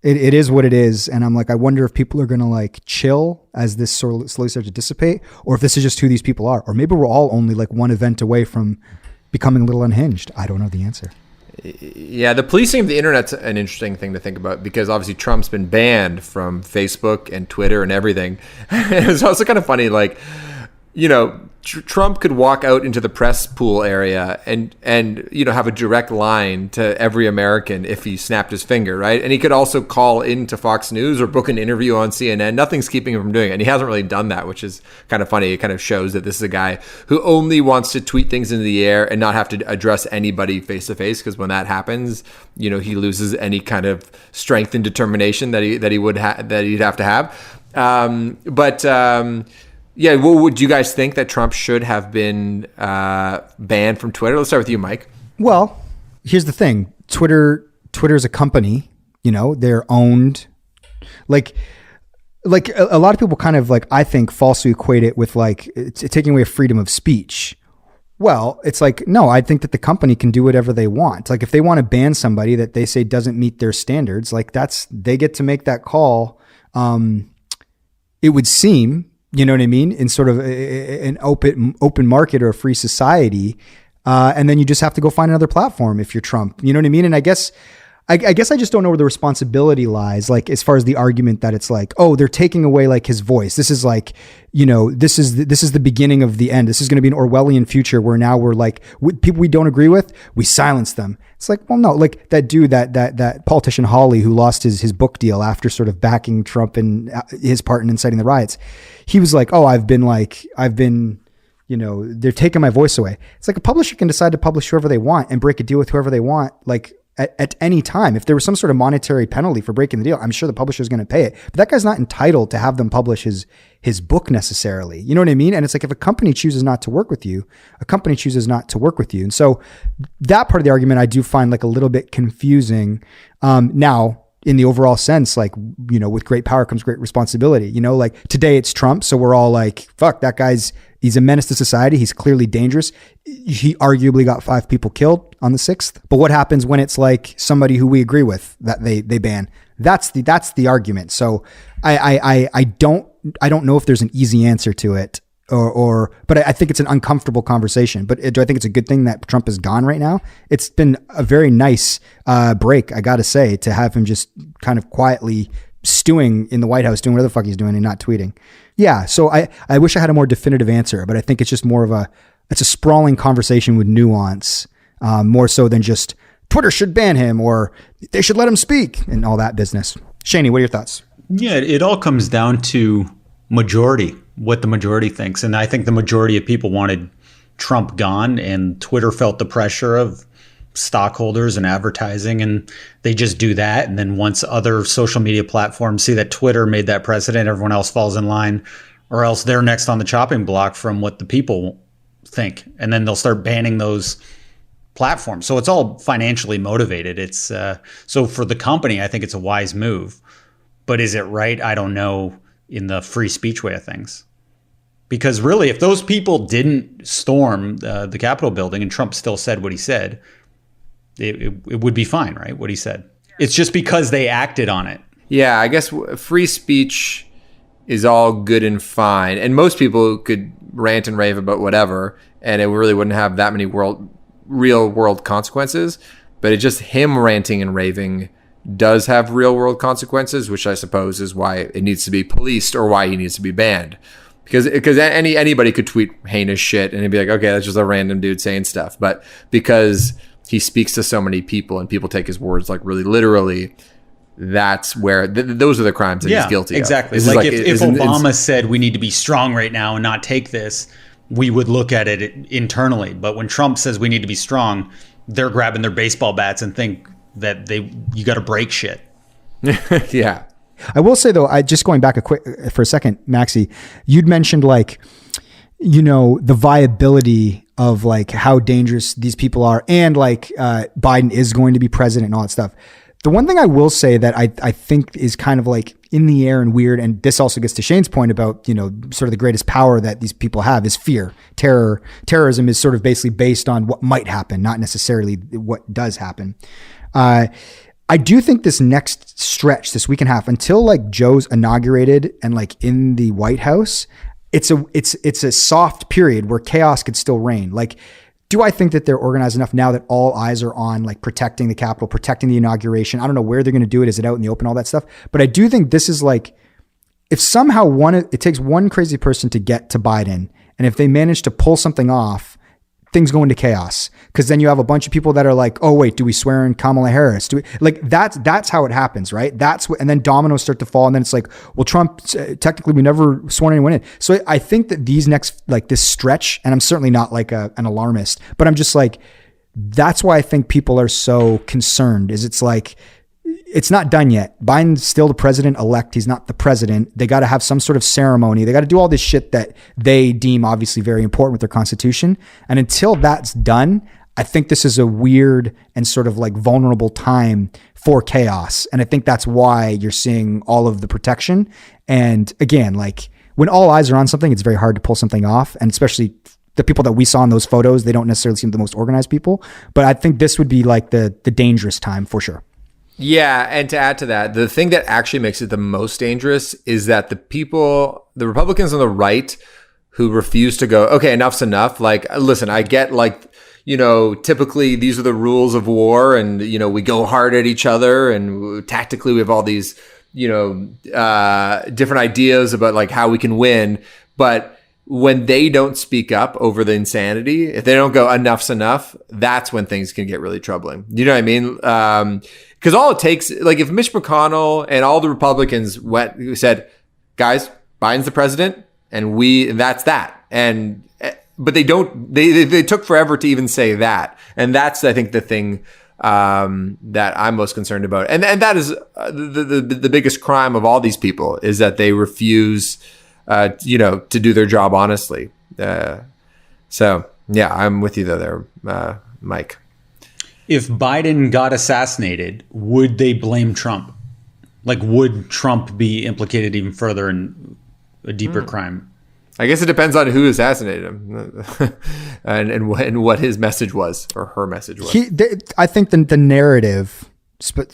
it is what it is. And I'm like, I wonder if people are going to like chill as this sort of slowly starts to dissipate, or if this is just who these people are, or maybe we're all only like one event away from becoming a little unhinged. I don't know the answer. Yeah, the policing of the internet's an interesting thing to think about because obviously Trump's been banned from Facebook and Twitter and everything. It's also kind of funny, like, Trump could walk out into the press pool area and have a direct line to every American if he snapped his finger, right? And he could also call into Fox News or book an interview on CNN. Nothing's keeping him from doing it. And he hasn't really done that, which is kind of funny. It kind of shows that this is a guy who only wants to tweet things into the air and not have to address anybody face to face, because when that happens, he loses any kind of strength and determination that he'd have to have. Yeah, well, would you guys think that Trump should have been banned from Twitter? Let's start with you, Mike. Well, here's the thing. Twitter's a company, they're owned. Like a lot of people kind of like, I think, falsely equate it with like it's taking away freedom of speech. Well, it's like, no, I think that the company can do whatever they want. Like if they want to ban somebody that they say doesn't meet their standards, like they get to make that call. It would seem, you know what I mean? In sort of an open market or a free society. And then you just have to go find another platform if you're Trump, you know what I mean? And I guess I just don't know where the responsibility lies. Like as far as the argument that it's like, oh, they're taking away like his voice. This is like, this is the beginning of the end. This is going to be an Orwellian future where now we're like, with people we don't agree with, we silence them. It's like, well, no, like that dude, that politician Hawley who lost his book deal after sort of backing Trump and his part in inciting the riots. He was like, oh, I've been, they're taking my voice away. It's like a publisher can decide to publish whoever they want and break a deal with whoever they want. Like at any time, if there was some sort of monetary penalty for breaking the deal, I'm sure the publisher is going to pay it, but that guy's not entitled to have them publish his book necessarily. You know what I mean? And it's like, if a company chooses not to work with you, a company chooses not to work with you. And so that part of the argument I do find like a little bit confusing. Now, in the overall sense, like, with great power comes great responsibility, like today it's Trump. So we're all like, fuck, that he's a menace to society. He's clearly dangerous. He arguably got 5 people killed on the 6th. But what happens when it's like somebody who we agree with that they ban? That's the argument. So I don't know if there's an easy answer to it. But I think it's an uncomfortable conversation. But do I think it's a good thing that Trump is gone right now? It's been a very nice break, I got to say, to have him just kind of quietly stewing in the White House, doing whatever the fuck he's doing and not tweeting. Yeah, so I wish I had a more definitive answer, but I think it's just more of it's a sprawling conversation with nuance, more so than just Twitter should ban him or they should let him speak and all that business. Shaney, what are your thoughts? Yeah, it all comes down to majority, what the majority thinks. And I think the majority of people wanted Trump gone, and Twitter felt the pressure of stockholders and advertising, and they just do that. And then once other social media platforms see that Twitter made that precedent, everyone else falls in line or else they're next on the chopping block from what the people think. And then they'll start banning those platforms. So it's all financially motivated. It's so for the company, I think it's a wise move. But is it right? I don't know, in the free speech way of things. Because really, if those people didn't storm the Capitol building and Trump still said what he said, it would be fine, right? What he said. It's just because they acted on it. Yeah, I guess free speech is all good and fine. And most people could rant and rave about whatever, and it really wouldn't have that many real world consequences. But it's just him ranting and raving does have real world consequences, which I suppose is why it needs to be policed or why he needs to be banned. Because anybody could tweet heinous shit and it'd be like, okay, that's just a random dude saying stuff. But because he speaks to so many people and people take his words like really literally, that's where those are the crimes that he's guilty exactly. of. Like if Obama said we need to be strong right now and not take this, we would look at it internally. But when Trump says we need to be strong, they're grabbing their baseball bats and think that you got to break shit. Yeah. I will say though, just going back for a second, Maxie, you'd mentioned like, the viability of like how dangerous these people are, and like Biden is going to be president and all that stuff. The one thing I will say that I think is kind of like in the air and weird, and this also gets to Shane's point about, sort of the greatest power that these people have is fear. Terrorism is sort of basically based on what might happen, not necessarily what does happen. I do think this next stretch, this week and a half, until like Joe's inaugurated and like in the White House, it's a soft period where chaos could still reign. Like, do I think that they're organized enough now that all eyes are on like protecting the Capitol, protecting the inauguration? I don't know where they're going to do it. Is it out in the open, all that stuff? But I do think this is like, if somehow it takes one crazy person to get to Biden, and if they manage to pull something off, things go into chaos. Because then you have a bunch of people that are like, oh wait, do we swear in Kamala Harris? That's how it happens, right? And then dominoes start to fall, and then it's like, well, Trump, technically we never sworn anyone in. So I think that these next, like this stretch, and I'm certainly not like an alarmist, but I'm just like, that's why I think people are so concerned, is it's like, it's not done yet. Biden's still the president-elect. He's not the president. They got to have some sort of ceremony. They got to do all this shit that they deem obviously very important with their constitution. And until that's done, I think this is a weird and sort of like vulnerable time for chaos. And I think that's why you're seeing all of the protection. And again, like when all eyes are on something, it's very hard to pull something off. And especially the people that we saw in those photos, they don't necessarily seem the most organized people. But I think this would be like the dangerous time for sure. Yeah, and to add to that, the thing that actually makes it the most dangerous is that the Republicans on the right who refuse to go, okay, enough's enough. Like, listen, I get like, typically these are the rules of war and, we go hard at each other and tactically we have all these, different ideas about like how we can win. But when they don't speak up over the insanity, if they don't go enough's enough, that's when things can get really troubling. You know what I mean? Because all it takes, like if Mitch McConnell and all the Republicans said, guys, Biden's the president and that's that. But they don't, they took forever to even say that. And that's, I think, the thing that I'm most concerned about. And that is the biggest crime of all these people is that they refuse, to do their job honestly. So yeah, I'm with you though there, Mike. If Biden got assassinated, would they blame Trump? Like, would Trump be implicated even further in a deeper crime? I guess it depends on who assassinated him and what his message was or her message was. I think the narrative,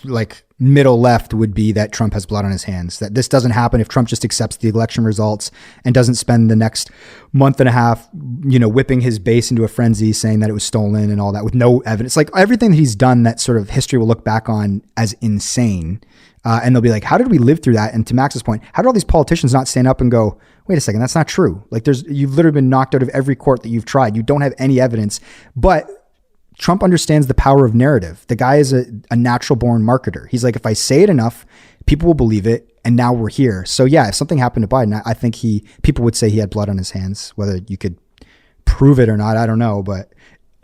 like middle left, would be that Trump has blood on his hands, that this doesn't happen if Trump just accepts the election results and doesn't spend the next month and a half, whipping his base into a frenzy saying that it was stolen and all that with no evidence. Like everything that he's done, that sort of history will look back on as insane. And they'll be like, how did we live through that? And to Max's point, how did all these politicians not stand up and go, wait a second, that's not true. Like you've literally been knocked out of every court that you've tried. You don't have any evidence, but Trump understands the power of narrative. The guy is a natural born marketer. He's like, if I say it enough, people will believe it. And now we're here. So yeah, if something happened to Biden, I think people would say he had blood on his hands. Whether you could prove it or not, I don't know. But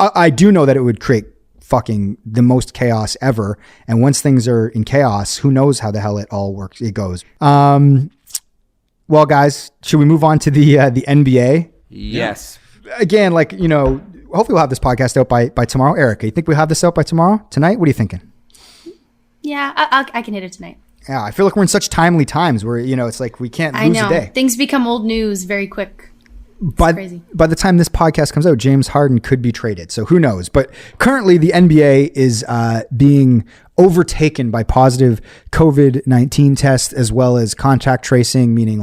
I do know that it would create fucking the most chaos ever. And once things are in chaos, who knows how the hell it all works? It goes. Well, guys, should we move on to the NBA? Yes. Again, hopefully we'll have this podcast out by tomorrow. Erica, you think we'll have this out by tomorrow? Tonight? What are you thinking? Yeah, I can hit it tonight. Yeah, I feel like we're in such timely times where, it's like we can't lose a day. Things become old news very quick. Crazy. By the time this podcast comes out, James Harden could be traded. So who knows? But currently the NBA is being overtaken by positive COVID-19 tests as well as contact tracing, meaning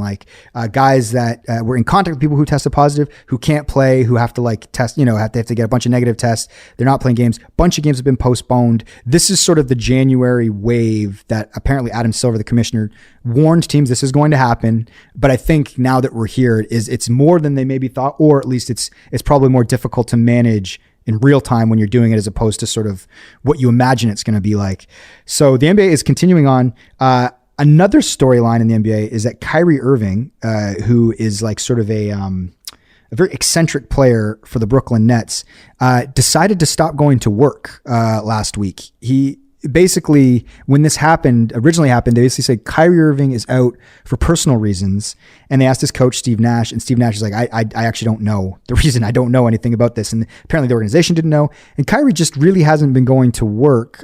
guys that were in contact with people who tested positive, who can't play, who have to test, they have to get a bunch of negative tests. They're not playing games. A bunch of games have been postponed. This is sort of the January wave that apparently Adam Silver, the commissioner, warned teams this is going to happen. But I think now that we're here, it's more than they maybe thought, or at least it's probably more difficult to manage in real time when you're doing it as opposed to sort of what you imagine it's going to be like. So the NBA is continuing on. Another storyline in the NBA is that Kyrie Irving, who is sort of a very eccentric player for the Brooklyn Nets, decided to stop going to work last week. He basically, when this originally happened, they basically said Kyrie Irving is out for personal reasons. And they asked his coach, Steve Nash, and Steve Nash is like, I actually don't know the reason. I don't know anything about this. And apparently the organization didn't know. And Kyrie just really hasn't been going to work.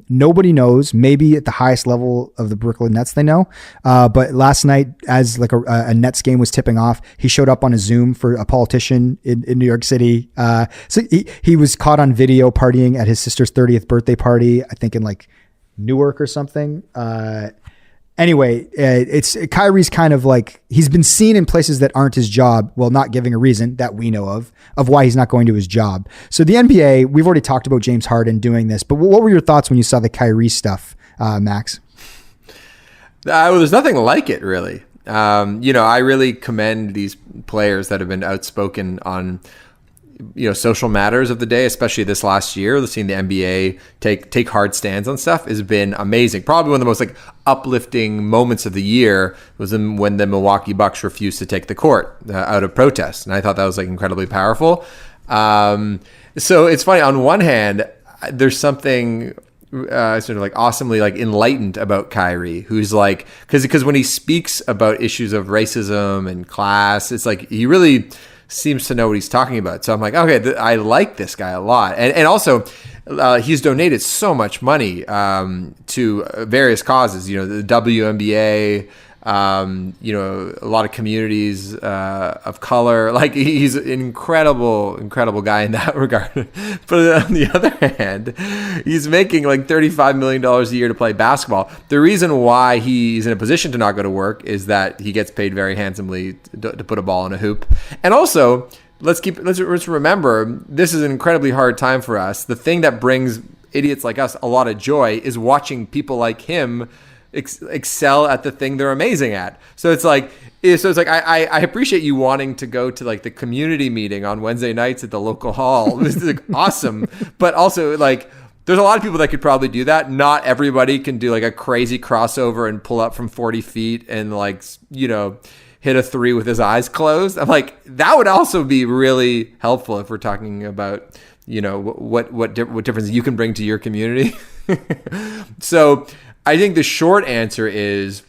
Nobody knows. Maybe at the highest level of the Brooklyn Nets, they know. But last night, as a Nets game was tipping off, he showed up on a Zoom for a politician in New York City. So he was caught on video partying at his sister's 30th birthday party, I think in Newark or something. Anyway, it's Kyrie's kind of he's been seen in places that aren't his job, while not giving a reason that we know of why he's not going to his job. So the NBA, we've already talked about James Harden doing this, but what were your thoughts when you saw the Kyrie stuff, Max? Well, there's nothing like it, really. I really commend these players that have been outspoken on social matters of the day, especially this last year. Seeing the NBA take hard stands on stuff has been amazing. Probably one of the most uplifting moments of the year was when the Milwaukee Bucks refused to take the court out of protest, and I thought that was because powerful. So it's funny. On one hand, there's something sort of awesomely enlightened about Kyrie, who's because when he speaks about issues of racism and class, it's he really seems to know what he's talking about. So I'm okay, I like this guy a lot. And also, he's donated so much money to various causes, the WNBA, a lot of communities of color. He's an incredible guy in that regard. But on the other hand, he's making $35 million a year to play basketball. The reason why he's in a position to not go to work is that he gets paid very handsomely to put a ball in a hoop. And also, let's remember, this is an incredibly hard time for us. The thing that brings idiots like us a lot of joy is watching people like him excel at the thing they're amazing at. So it's I appreciate you wanting to go to the community meeting on Wednesday nights at the local hall. This is awesome. But also there's a lot of people that could probably do that. Not everybody can do a crazy crossover and pull up from 40 feet and hit a three with his eyes closed. I'm that would also be really helpful if we're talking about what difference you can bring to your community. So I think the short answer is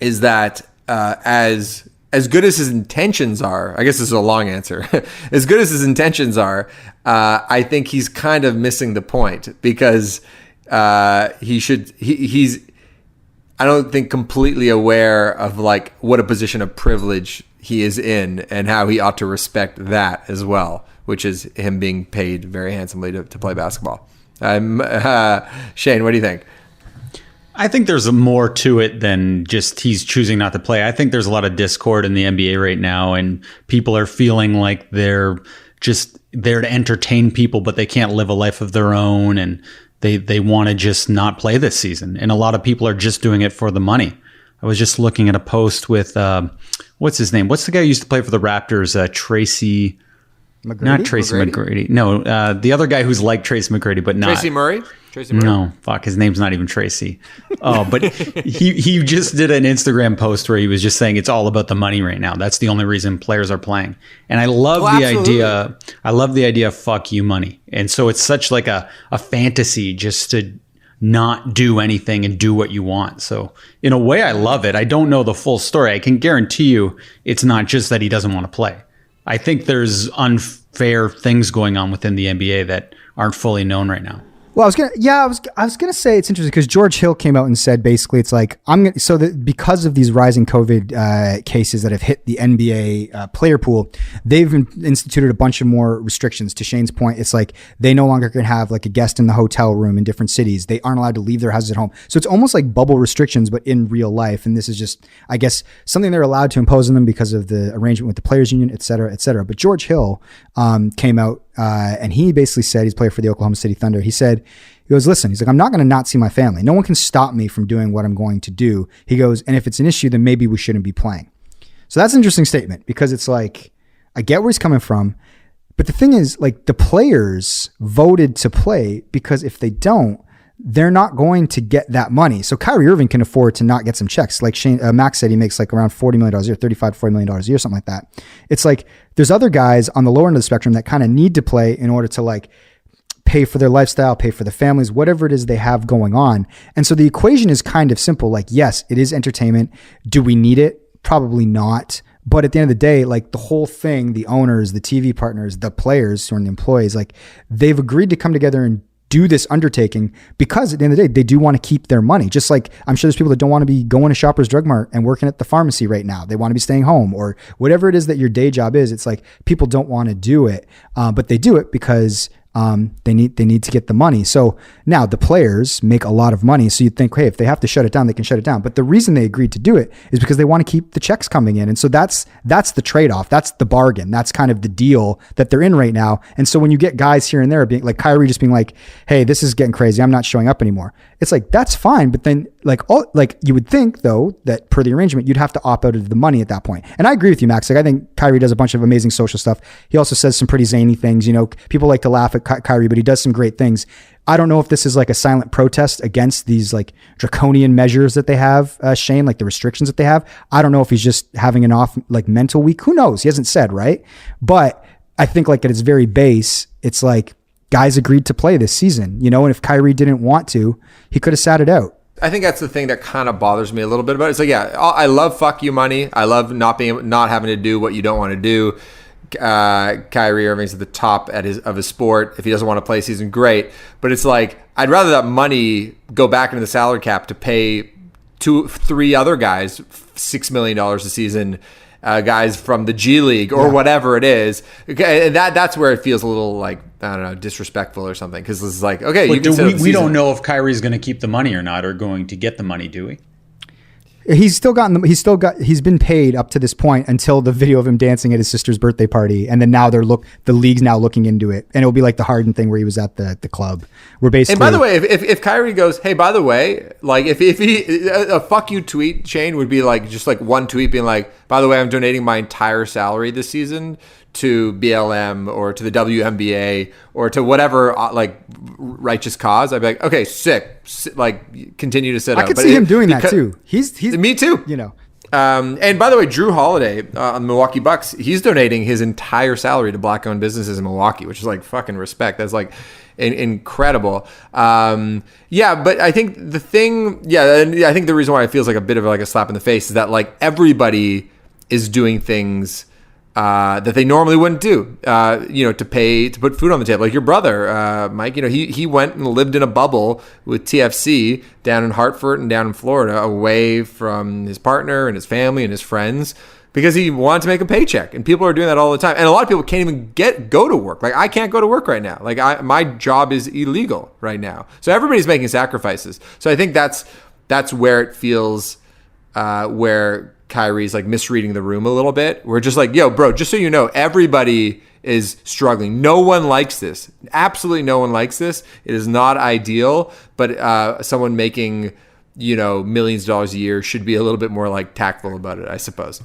that as good as his intentions are, I guess this is a long answer. As good as his intentions are, I think he's kind of missing the point because he's I don't think completely aware of what a position of privilege he is in and how he ought to respect that as well, which is him being paid very handsomely to play basketball. Shane, what do you think? I think there's more to it than just he's choosing not to play. I think there's a lot of discord in the NBA right now, and people are feeling like they're just there to entertain people, but they can't live a life of their own, and they want to just not play this season. And a lot of people are just doing it for the money. I was just looking at a post with, what's his name? What's the guy who used to play for the Raptors? Tracy McGrady? Not Tracy McGrady. No, the other guy who's like Tracy McGrady, but not. Tracy Murray? No, fuck, his name's not even Tracy. Oh, but he just did an Instagram post where he was just saying it's all about the money right now. That's the only reason players are playing. And I love the idea. I love the idea of fuck you money. And so it's such a fantasy just to not do anything and do what you want. So in a way, I love it. I don't know the full story. I can guarantee you it's not just that he doesn't want to play. I think there's unfair things going on within the NBA that aren't fully known right now. Well, I was gonna say it's interesting because George Hill came out and said basically it's like because of these rising COVID cases that have hit the NBA player pool, they've instituted a bunch of more restrictions. To Shane's point, it's like they no longer can have like a guest in the hotel room in different cities. They aren't allowed to leave their houses at home. So it's almost like bubble restrictions, but in real life. And this is just, I guess, something they're allowed to impose on them because of the arrangement with the players union, et cetera, et cetera. But George Hill came out and he basically said, he's a player for the Oklahoma City Thunder. He goes, listen, he's like, I'm not going to not see my family. No one can stop me from doing what I'm going to do. He goes, and if it's an issue, then maybe we shouldn't be playing. So that's an interesting statement because it's like, I get where he's coming from. But the thing is, like, the players voted to play because if they don't, they're not going to get that money. So Kyrie Irving can afford to not get some checks. Like Max said, he makes like around $40 million a year, $35 to $40 million a year, something like that. It's like, there's other guys on the lower end of the spectrum that kind of need to play in order to like pay for their lifestyle, pay for the families, whatever it is they have going on. And so the equation is kind of simple. Like, yes, it is entertainment. Do we need it? Probably not. But at the end of the day, like the whole thing, the owners, the TV partners, the players who are the employees, like they've agreed to come together and do this undertaking because at the end of the day, they do want to keep their money. Just like I'm sure there's people that don't want to be going to Shoppers Drug Mart and working at the pharmacy right now. They want to be staying home or whatever it is that your day job is. It's like people don't want to do it, but they do it because they need to get the money. So now the players make a lot of money. So you'd think, hey, if they have to shut it down, they can shut it down. But the reason they agreed to do it is because they want to keep the checks coming in. And so that's the trade-off. That's the bargain. That's kind of the deal that they're in right now. And so when you get guys here and there being like Kyrie just being like, hey, this is getting crazy, I'm not showing up anymore. It's like, that's fine. But then like you would think though, that per the arrangement, you'd have to opt out of the money at that point. And I agree with you, Max. Like I think Kyrie does a bunch of amazing social stuff. He also says some pretty zany things. You know, people like to laugh at Kyrie, but he does some great things. I don't know if this is like a silent protest against these like draconian measures that they have, Shane, like the restrictions that they have. I don't know if he's just having an off like mental week. Who knows? He hasn't said, right? But I think like at its very base, it's like guys agreed to play this season, you know, and if Kyrie didn't want to, he could have sat it out. I think that's the thing that kind of bothers me a little bit about it. It's like, yeah, I love fuck you money. I love not having to do what you don't want to do. Kyrie Irving's at the top of his sport. If he doesn't want to play a season, great. But it's like, I'd rather that money go back into the salary cap to pay 2-3 other guys $6 million a season, guys from the G League or whatever it is. Okay, that's where it feels a little like, I don't know, disrespectful or something. Because it's like, okay, we don't know if Kyrie's going to keep the money or not, or going to get the money, do we? He's been paid up to this point until the video of him dancing at his sister's birthday party. And then now the league's now looking into it. And it'll be like the Harden thing where he was at the club. Where basically. And by the way, if Kyrie goes, hey, by the way, like if he, a fuck you tweet, Shane, would be like just like one tweet being like, by the way, I'm donating my entire salary this season to BLM or to the WNBA or to whatever like righteous cause, I'd be like, okay, sick. Like continue to sit out. I could see him doing that too. He's me too. You know. And by the way, Drew Holiday on the Milwaukee Bucks, he's donating his entire salary to black-owned businesses in Milwaukee, which is like fucking respect. That's like incredible. But I think the thing, I think the reason why it feels like a bit of like a slap in the face is that like everybody is doing things that they normally wouldn't do, to put food on the table. Like your brother, Mike, he went and lived in a bubble with TFC down in Hartford and down in Florida, away from his partner and his family and his friends, because he wanted to make a paycheck. And people are doing that all the time. And a lot of people can't even go to work. Like I can't go to work right now. Like my job is illegal right now. So everybody's making sacrifices. So I think that's where it feels where Kyrie's like misreading the room a little bit. We're just like, yo, bro, just so you know, everybody is struggling. No one likes this. Absolutely no one likes this. It is not ideal, but someone making, millions of dollars a year should be a little bit more like tactful about it, I suppose.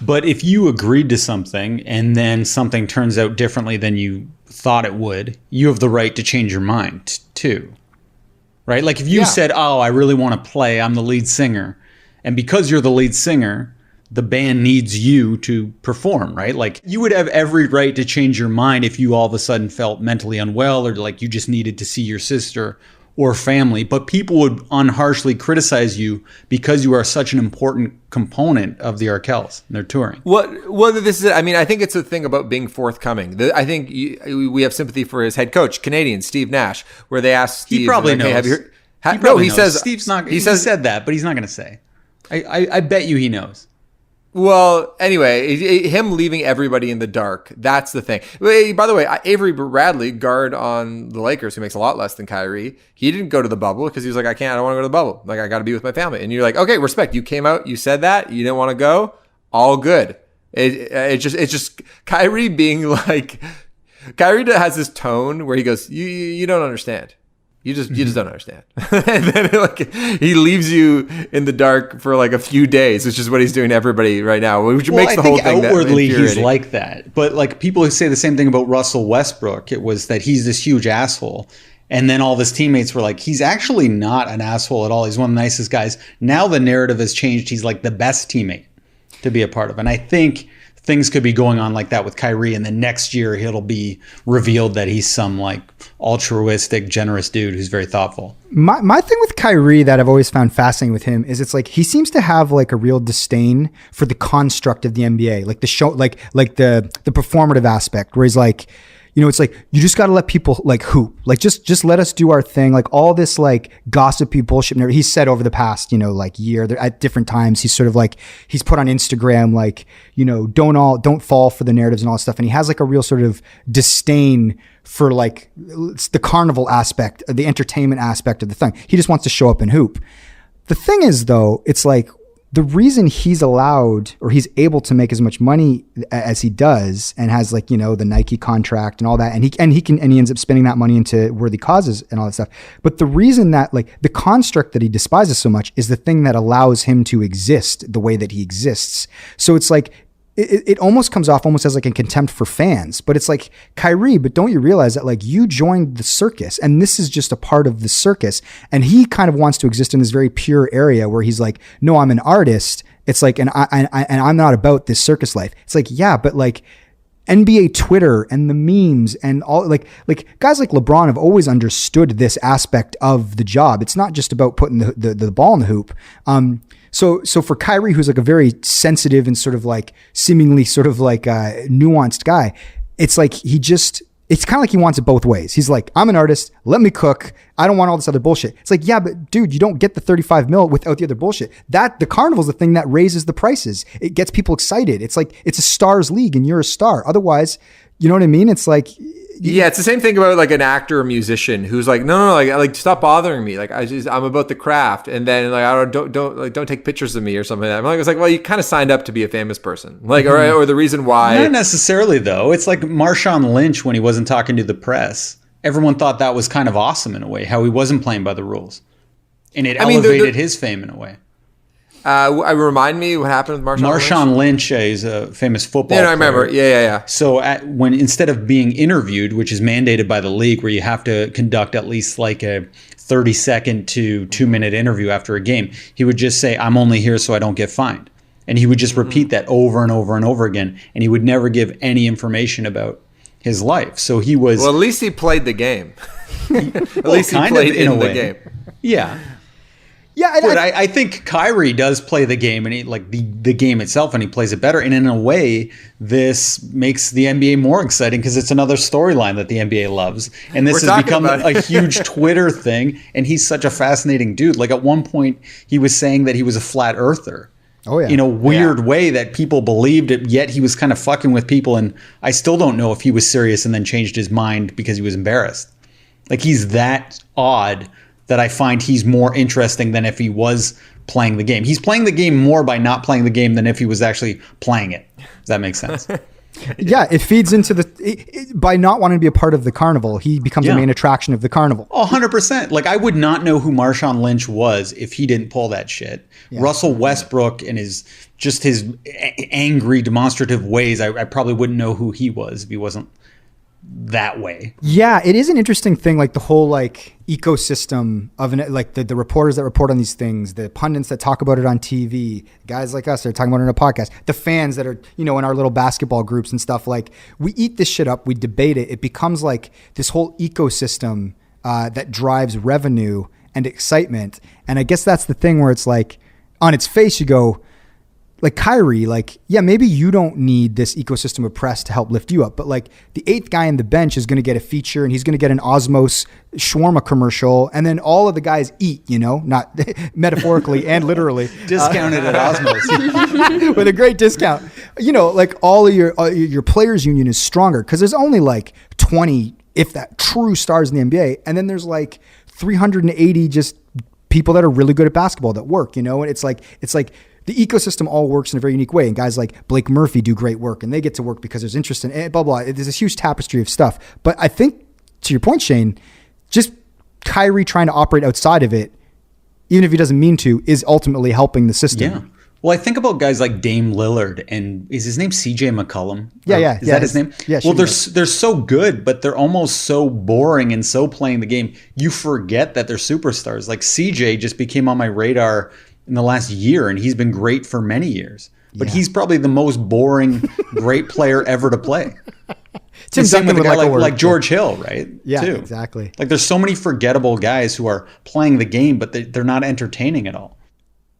But if you agreed to something and then something turns out differently than you thought it would, you have the right to change your mind too. Right? Like if you said, oh, I really want to play, I'm the lead singer. And because you're the lead singer, the band needs you to perform, right? Like you would have every right to change your mind if you all of a sudden felt mentally unwell or like you just needed to see your sister or family, but people would unharshly criticize you because you are such an important component of the Arkells and their touring. Well, this is it. I mean, I think it's a thing about being forthcoming. I think we have sympathy for his head coach, Canadian, Steve Nash, where they asked Steve. He probably knows. Hey, have you heard? He probably knows. Says Steve's not. He said that, but he's not going to say. I bet you he knows. Well, anyway, him leaving everybody in the dark, that's the thing. By the way, Avery Bradley, guard on the Lakers, who makes a lot less than Kyrie, he didn't go to the bubble because he was like, I don't want to go to the bubble. Like, I got to be with my family. And you're like, okay, respect. You came out, you said that, you didn't want to go, all good. It's just Kyrie being like, Kyrie has this tone where he goes, you don't understand. You just don't understand. And then he leaves you in the dark for like a few days, which is what he's doing to everybody right now, which makes the whole thing outwardly he's like that. But like people who say the same thing about Russell Westbrook, it was that he's this huge asshole. And then all of his teammates were like, he's actually not an asshole at all. He's one of the nicest guys. Now the narrative has changed. He's like the best teammate to be a part of. And I think things could be going on like that with Kyrie, and then next year it'll be revealed that he's some like altruistic, generous dude who's very thoughtful. My thing with Kyrie that I've always found fascinating with him is it's like he seems to have like a real disdain for the construct of the NBA, like the show, like the performative aspect, where he's like, you know, it's like, you just got to let people like hoop, like just let us do our thing. Like all this like gossipy bullshit. He's said over the past, you know, like year at different times, he's sort of like, he's put on Instagram, like, you know, don't fall for the narratives and all that stuff. And he has like a real sort of disdain for like the carnival aspect, the entertainment aspect of the thing. He just wants to show up and hoop. The thing is though, it's like, the reason he's allowed or he's able to make as much money as he does and has like, you know, the Nike contract and all that, and he ends up spending that money into worthy causes and all that stuff. But the reason that like the construct that he despises so much is the thing that allows him to exist the way that he exists. So it's like, it almost comes off almost as like a contempt for fans, but it's like, Kyrie, but don't you realize that like you joined the circus and this is just a part of the circus, and he kind of wants to exist in this very pure area where he's like, no, I'm an artist. It's like, and I'm not about this circus life. It's like, yeah, but like NBA Twitter and the memes and all like guys like LeBron have always understood this aspect of the job. It's not just about putting the ball in the hoop. So for Kyrie, who's like a very sensitive and sort of like seemingly sort of like a nuanced guy, it's like it's kind of like he wants it both ways. He's like, I'm an artist, let me cook. I don't want all this other bullshit. It's like, yeah, but dude, you don't get the 35 mil without the other bullshit. That the carnival's the thing that raises the prices. It gets people excited. It's like, it's a stars league and you're a star. Otherwise, you know what I mean? It's like, yeah, it's the same thing about like an actor or musician who's like, no, like stop bothering me. Like I'm about the craft, and then like don't take pictures of me or something like that. I'm like, it's like, well, you kind of signed up to be a famous person, like, or the reason why. Not necessarily though. It's like Marshawn Lynch when he wasn't talking to the press. Everyone thought that was kind of awesome in a way, how he wasn't playing by the rules, and it elevated his fame in a way. Remind me what happened with Marshawn Lynch is a famous football player. I remember. Yeah. So when instead of being interviewed, which is mandated by the league, where you have to conduct at least like a 30-second to 2-minute interview after a game, he would just say, I'm only here so I don't get fined. And he would just repeat that over and over and over again. And he would never give any information about his life. So he was... Well, at least he played the game. At least he played in the game. Yeah. Yeah, but I think Kyrie does play the game, and he like the game itself, and he plays it better. And in a way, this makes the NBA more exciting because it's another storyline that the NBA loves. And this has become a huge Twitter thing. And he's such a fascinating dude. Like at one point, he was saying that he was a flat earther. Oh yeah. In a weird way that people believed it, yet he was kind of fucking with people. And I still don't know if he was serious and then changed his mind because he was embarrassed. Like he's that odd that I find he's more interesting than if he was playing the game. He's playing the game more by not playing the game than if he was actually playing it. Does that make sense? Yeah, it feeds into by not wanting to be a part of the carnival, he becomes the main attraction of the carnival. 100%. Like I would not know who Marshawn Lynch was if he didn't pull that shit. Yeah. Russell Westbrook and his angry, demonstrative ways, I probably wouldn't know who he was if he wasn't that way. Yeah, it is an interesting thing, like the whole like ecosystem of like the reporters that report on these things, the pundits that talk about it on TV, guys like us that are talking about it on a podcast, the fans that are, you know, in our little basketball groups and stuff. Like we eat this shit up, we debate it. It becomes like this whole ecosystem that drives revenue and excitement. And I guess that's the thing where it's like, on its face, you go, like Kyrie, like, yeah, maybe you don't need this ecosystem of press to help lift you up, but like the 8th guy on the bench is going to get a feature and he's going to get an Osmos shawarma commercial, and then all of the guys eat, not metaphorically and literally. Discounted at Osmos. With a great discount. Like all of your players union is stronger because there's only like 20, if that, true stars in the NBA. And then there's like 380 just people that are really good at basketball that work, and it's like the ecosystem all works in a very unique way. And guys like Blake Murphy do great work and they get to work because there's interest in it, blah, blah. There's this huge tapestry of stuff. But I think, to your point, Shane, just Kyrie trying to operate outside of it, even if he doesn't mean to, is ultimately helping the system. Yeah. Well, I think about guys like Dame Lillard, and is his name CJ McCollum? Yeah. Is that his name? Yeah. Well, they're so good, but they're almost so boring and so playing the game. You forget that they're superstars. Like CJ just became on my radar in the last year, and he's been great for many years. But he's probably the most boring, great player ever to play. It's the same with a guy like George Hill, right? Yeah, too. Exactly. Like there's so many forgettable guys who are playing the game, but they're not entertaining at all.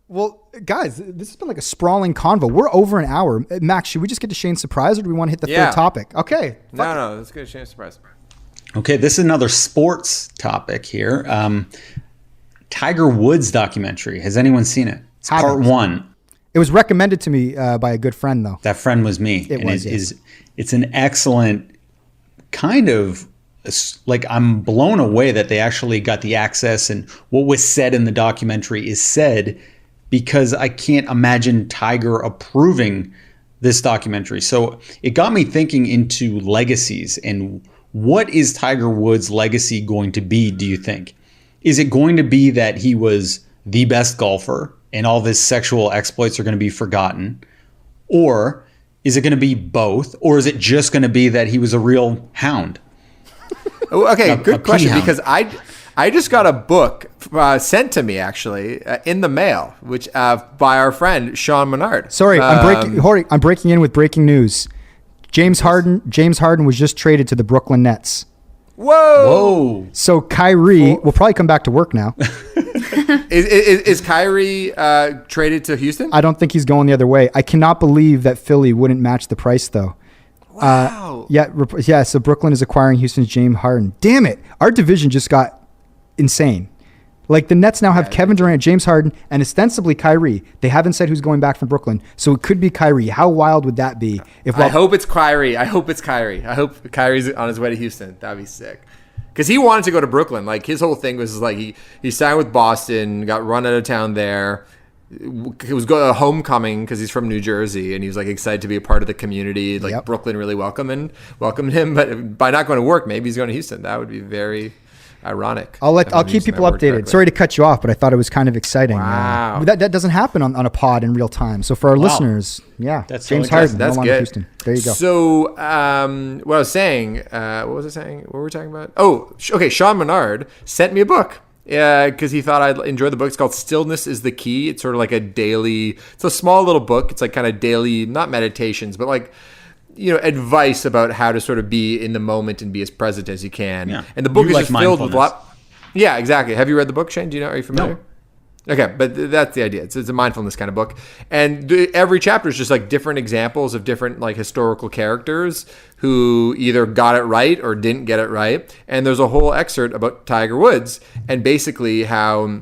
Well, guys, this has been like a sprawling convo. We're over an hour. Max, should we just get to Shane's surprise, or do we want to hit the third topic? Okay. No, let's get Shane's surprise. Okay, this is another sports topic here. Tiger Woods documentary. Has anyone seen it? It's part 1. It was recommended to me by a good friend, though. That friend was me. It's an excellent kind of, like, I'm blown away that they actually got the access, and what was said in the documentary is said, because I can't imagine Tiger approving this documentary. So it got me thinking into legacies, and what is Tiger Woods' legacy going to be, do you think? Is it going to be that he was the best golfer and all of his sexual exploits are going to be forgotten? Or is it going to be both? Or is it just going to be that he was a real hound? Okay, good question, because I just got a book sent to me, actually, in the mail, which by our friend Sean Menard. Sorry, I'm breaking in with breaking news. James Harden was just traded to the Brooklyn Nets. Whoa! So Kyrie will probably come back to work now. Is Kyrie traded to Houston? I don't think he's going the other way. I cannot believe that Philly wouldn't match the price, though. Wow. Yeah. So Brooklyn is acquiring Houston's James Harden. Damn it! Our division just got insane. Like the Nets now have Kevin Durant, James Harden, and ostensibly Kyrie. They haven't said who's going back from Brooklyn, so it could be Kyrie. How wild would that be? I hope it's Kyrie. I hope Kyrie's on his way to Houston. That'd be sick. Because he wanted to go to Brooklyn. Like his whole thing was like he signed with Boston, got run out of town there. He was going to homecoming because he's from New Jersey, and he was like excited to be a part of the community. Like Brooklyn really welcomed him, but by not going to work, maybe he's going to Houston. That would be very ironic. I'll keep people updated. Sorry to cut you off, but I thought it was kind of exciting. Wow. That doesn't happen on a pod in real time. So for our listeners, that's James Harden. That's good. Houston. There you go. So what I was saying, what was I saying? What were we talking about? Oh, okay. Sean Menard sent me a book. Because he thought I'd enjoy the book. It's called Stillness is the Key. It's sort of like it's a small little book. It's like kind of daily, not meditations, but like, advice about how to sort of be in the moment and be as present as you can. Yeah. And the book is just filled with a lot. Yeah, exactly. Have you read the book, Shane? Are you familiar? No. Okay, but that's the idea. It's a mindfulness kind of book. And every chapter is just like different examples of different like historical characters who either got it right or didn't get it right. And there's a whole excerpt about Tiger Woods and basically how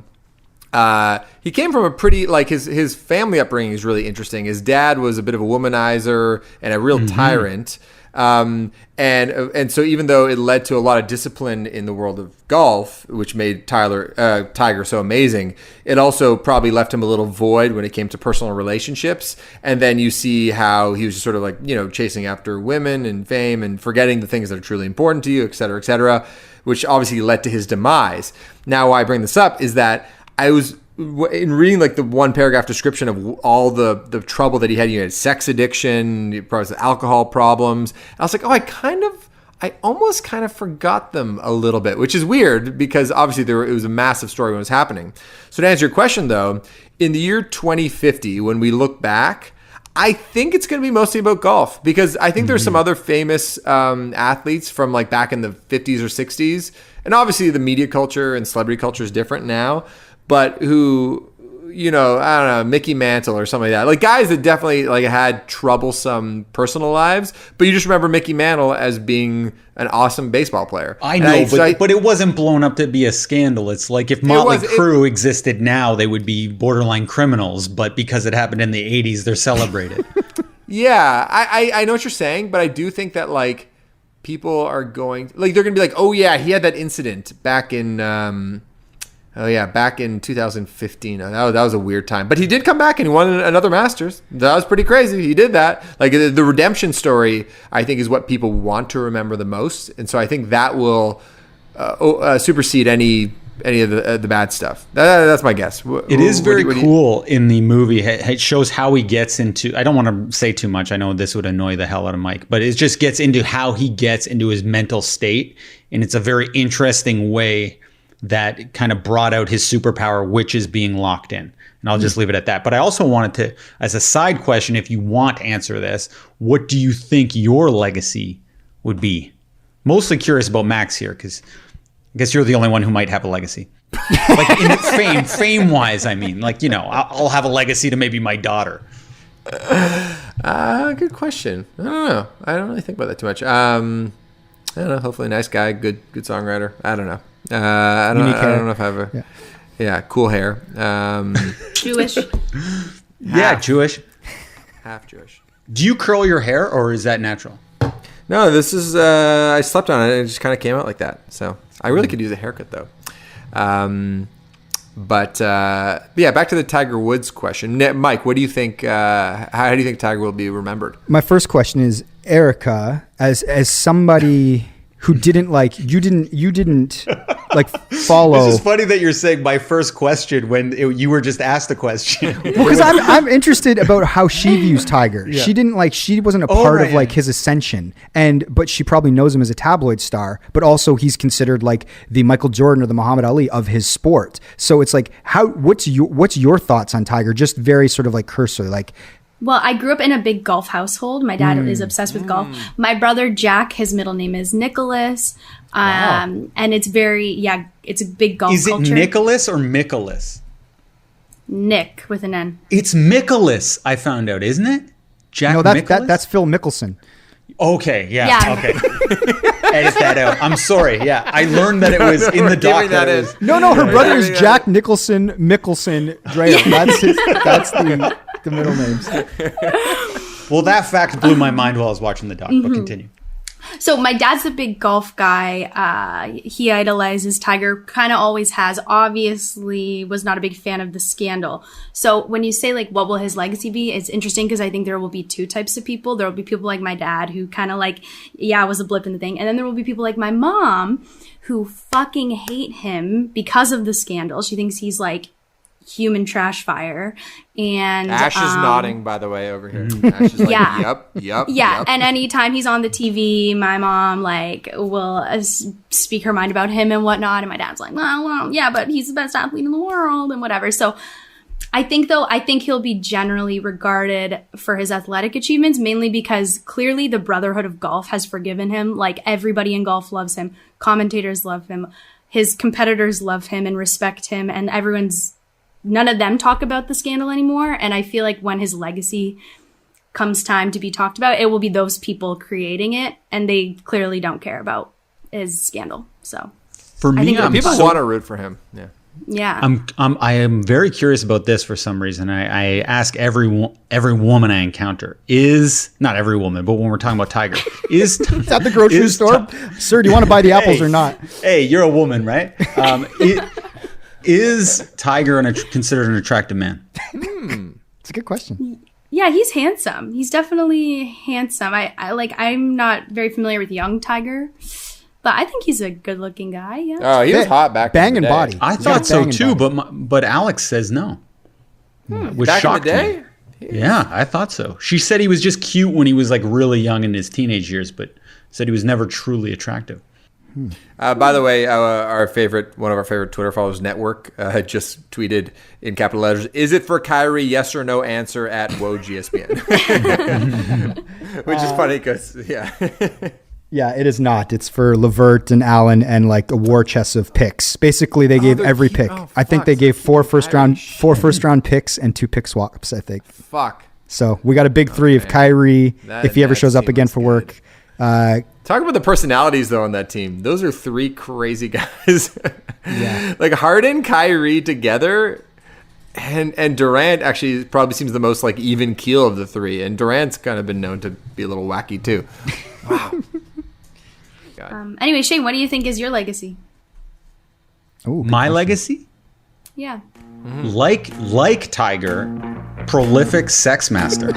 he came from a pretty, like his family upbringing is really interesting. His dad was a bit of a womanizer and a real tyrant. And so even though it led to a lot of discipline in the world of golf, which made Tiger so amazing, it also probably left him a little void when it came to personal relationships. And then you see how he was just sort of like, chasing after women and fame and forgetting the things that are truly important to you, et cetera, which obviously led to his demise. Now, why I bring this up is that I was in reading like the one paragraph description of all the trouble that he had. He had sex addiction, probably alcohol problems. I was like, I almost kind of forgot them a little bit, which is weird because obviously it was a massive story when it was happening. So to answer your question though, in the year 2050, when we look back, I think it's going to be mostly about golf because I think there's some other famous athletes from like back in the 50s or 60s and obviously the media culture and celebrity culture is different now, but who, you know, I don't know, Mickey Mantle or something like that. Like guys that definitely like had troublesome personal lives, but you just remember Mickey Mantle as being an awesome baseball player. I know, but it wasn't blown up to be a scandal. It's like if Motley Crue existed now, they would be borderline criminals, but because it happened in the 80s, they're celebrated. Yeah, I know what you're saying, but I do think that like people are going, like they're going to be like, oh yeah, he had that incident back in back in 2015. That was a weird time. But he did come back and he won another Masters. That was pretty crazy. He did that. Like the redemption story, I think, is what people want to remember the most. And so I think that will supersede any of the bad stuff. That's my guess. It is very cool in the movie. It shows how he gets into, I don't want to say too much. I know this would annoy the hell out of Mike, but it just gets into how he gets into his mental state. And it's a very interesting way that kind of brought out his superpower, which is being locked in. And I'll just leave it at that. But I also wanted to, as a side question, if you want to answer this, what do you think your legacy would be? Mostly curious about Max here, because I guess you're the only one who might have a legacy. Like in fame-wise, I mean. Like, you know, I'll have a legacy to maybe my daughter. Good question. I don't know. I don't really think about that too much. I don't know. Hopefully a nice guy, good songwriter. I don't know. I don't know if I have a cool hair. Jewish. Jewish. Half Jewish. Do you curl your hair or is that natural? No, this is I slept on it and it just kind of came out like that. So I really could use a haircut though. Back to the Tiger Woods question. Mike, what do you think? How do you think Tiger will be remembered? My first question is, Erica, as somebody who didn't like, you didn't like follow. This is funny that you're saying my first question when you were just asked a question. Because I'm interested about how she views Tiger. Yeah. She wasn't a part of like his ascension, but she probably knows him as a tabloid star, but also he's considered like the Michael Jordan or the Muhammad Ali of his sport. So it's like, what's your thoughts on Tiger? Just very sort of like cursory, like. Well, I grew up in a big golf household. My dad is obsessed with golf. My brother, Jack, his middle name is Nicholas. Wow. And it's it's a big golf culture. Is it Nicholas or Mikolas? Nick with an N. It's Mikolas, I found out, isn't it? Jack No, that's Phil Mickelson. Okay, yeah. Okay. Edit that out. I'm sorry. Yeah, I learned that it was in the doc. No, her brother is Jack Nicholson Graham. That's the middle names. Well, that fact blew my mind while I was watching the doc, but continue. So my dad's a big golf guy. He idolizes Tiger, kind of always has. Obviously was not a big fan of the scandal. So when you say like, what will his legacy be? It's interesting because I think there will be two types of people. There will be people like my dad who kind of like, it was a blip in the thing. And then there will be people like my mom who fucking hate him because of the scandal. She thinks he's like human trash fire. And Ash is nodding, by the way, over here. Ash is like, yep. And anytime he's on the TV, my mom like will speak her mind about him and whatnot, and my dad's like, well, yeah, but he's the best athlete in the world and whatever. So I think he'll be generally regarded for his athletic achievements, mainly because clearly the brotherhood of golf has forgiven him. Like everybody in golf loves him, commentators love him, his competitors love him and respect him, and none of them talk about the scandal anymore. And I feel like when his legacy comes time to be talked about, it will be those people creating it. And they clearly don't care about his scandal. So for me, people want to root for him. Yeah. Yeah. I am very curious about this for some reason. I ask every woman I encounter not every woman, but when we're talking about Tiger, is at the grocery store, sir, do you want to buy the apples or not? Hey, you're a woman, right? Is Tiger considered an attractive man? It's a good question. Yeah, he's handsome. He's definitely handsome. I'm not very familiar with young Tiger, but I think he's a good-looking guy. Yeah. Oh, he was hot back in the day. Body. I thought so too, but Alex says no. Which back shocked in the day? me. Yeah, I thought so. She said he was just cute when he was like really young in his teenage years, but said he was never truly attractive. By the way, one of our favorite Twitter followers, Network, just tweeted in capital letters, "Is it for Kyrie? Yes or no answer at WoGSPN." Which is funny because, Yeah, it is not. It's for Levert and Allen and like a war chest of picks. Basically, they gave every pick. I think they gave four first round picks and 2 pick swaps, I think. Fuck. So we got a big 3 of Kyrie if he ever shows up again for work. Talk about the personalities though on that team. Those are 3 crazy guys. Yeah. Like Harden, Kyrie together, and Durant actually probably seems the most like even keel of the 3. And Durant's kind of been known to be a little wacky too. Wow. Anyway, Shane, what do you think is your legacy? Ooh, My legacy? Yeah. Like Tiger, prolific sex master.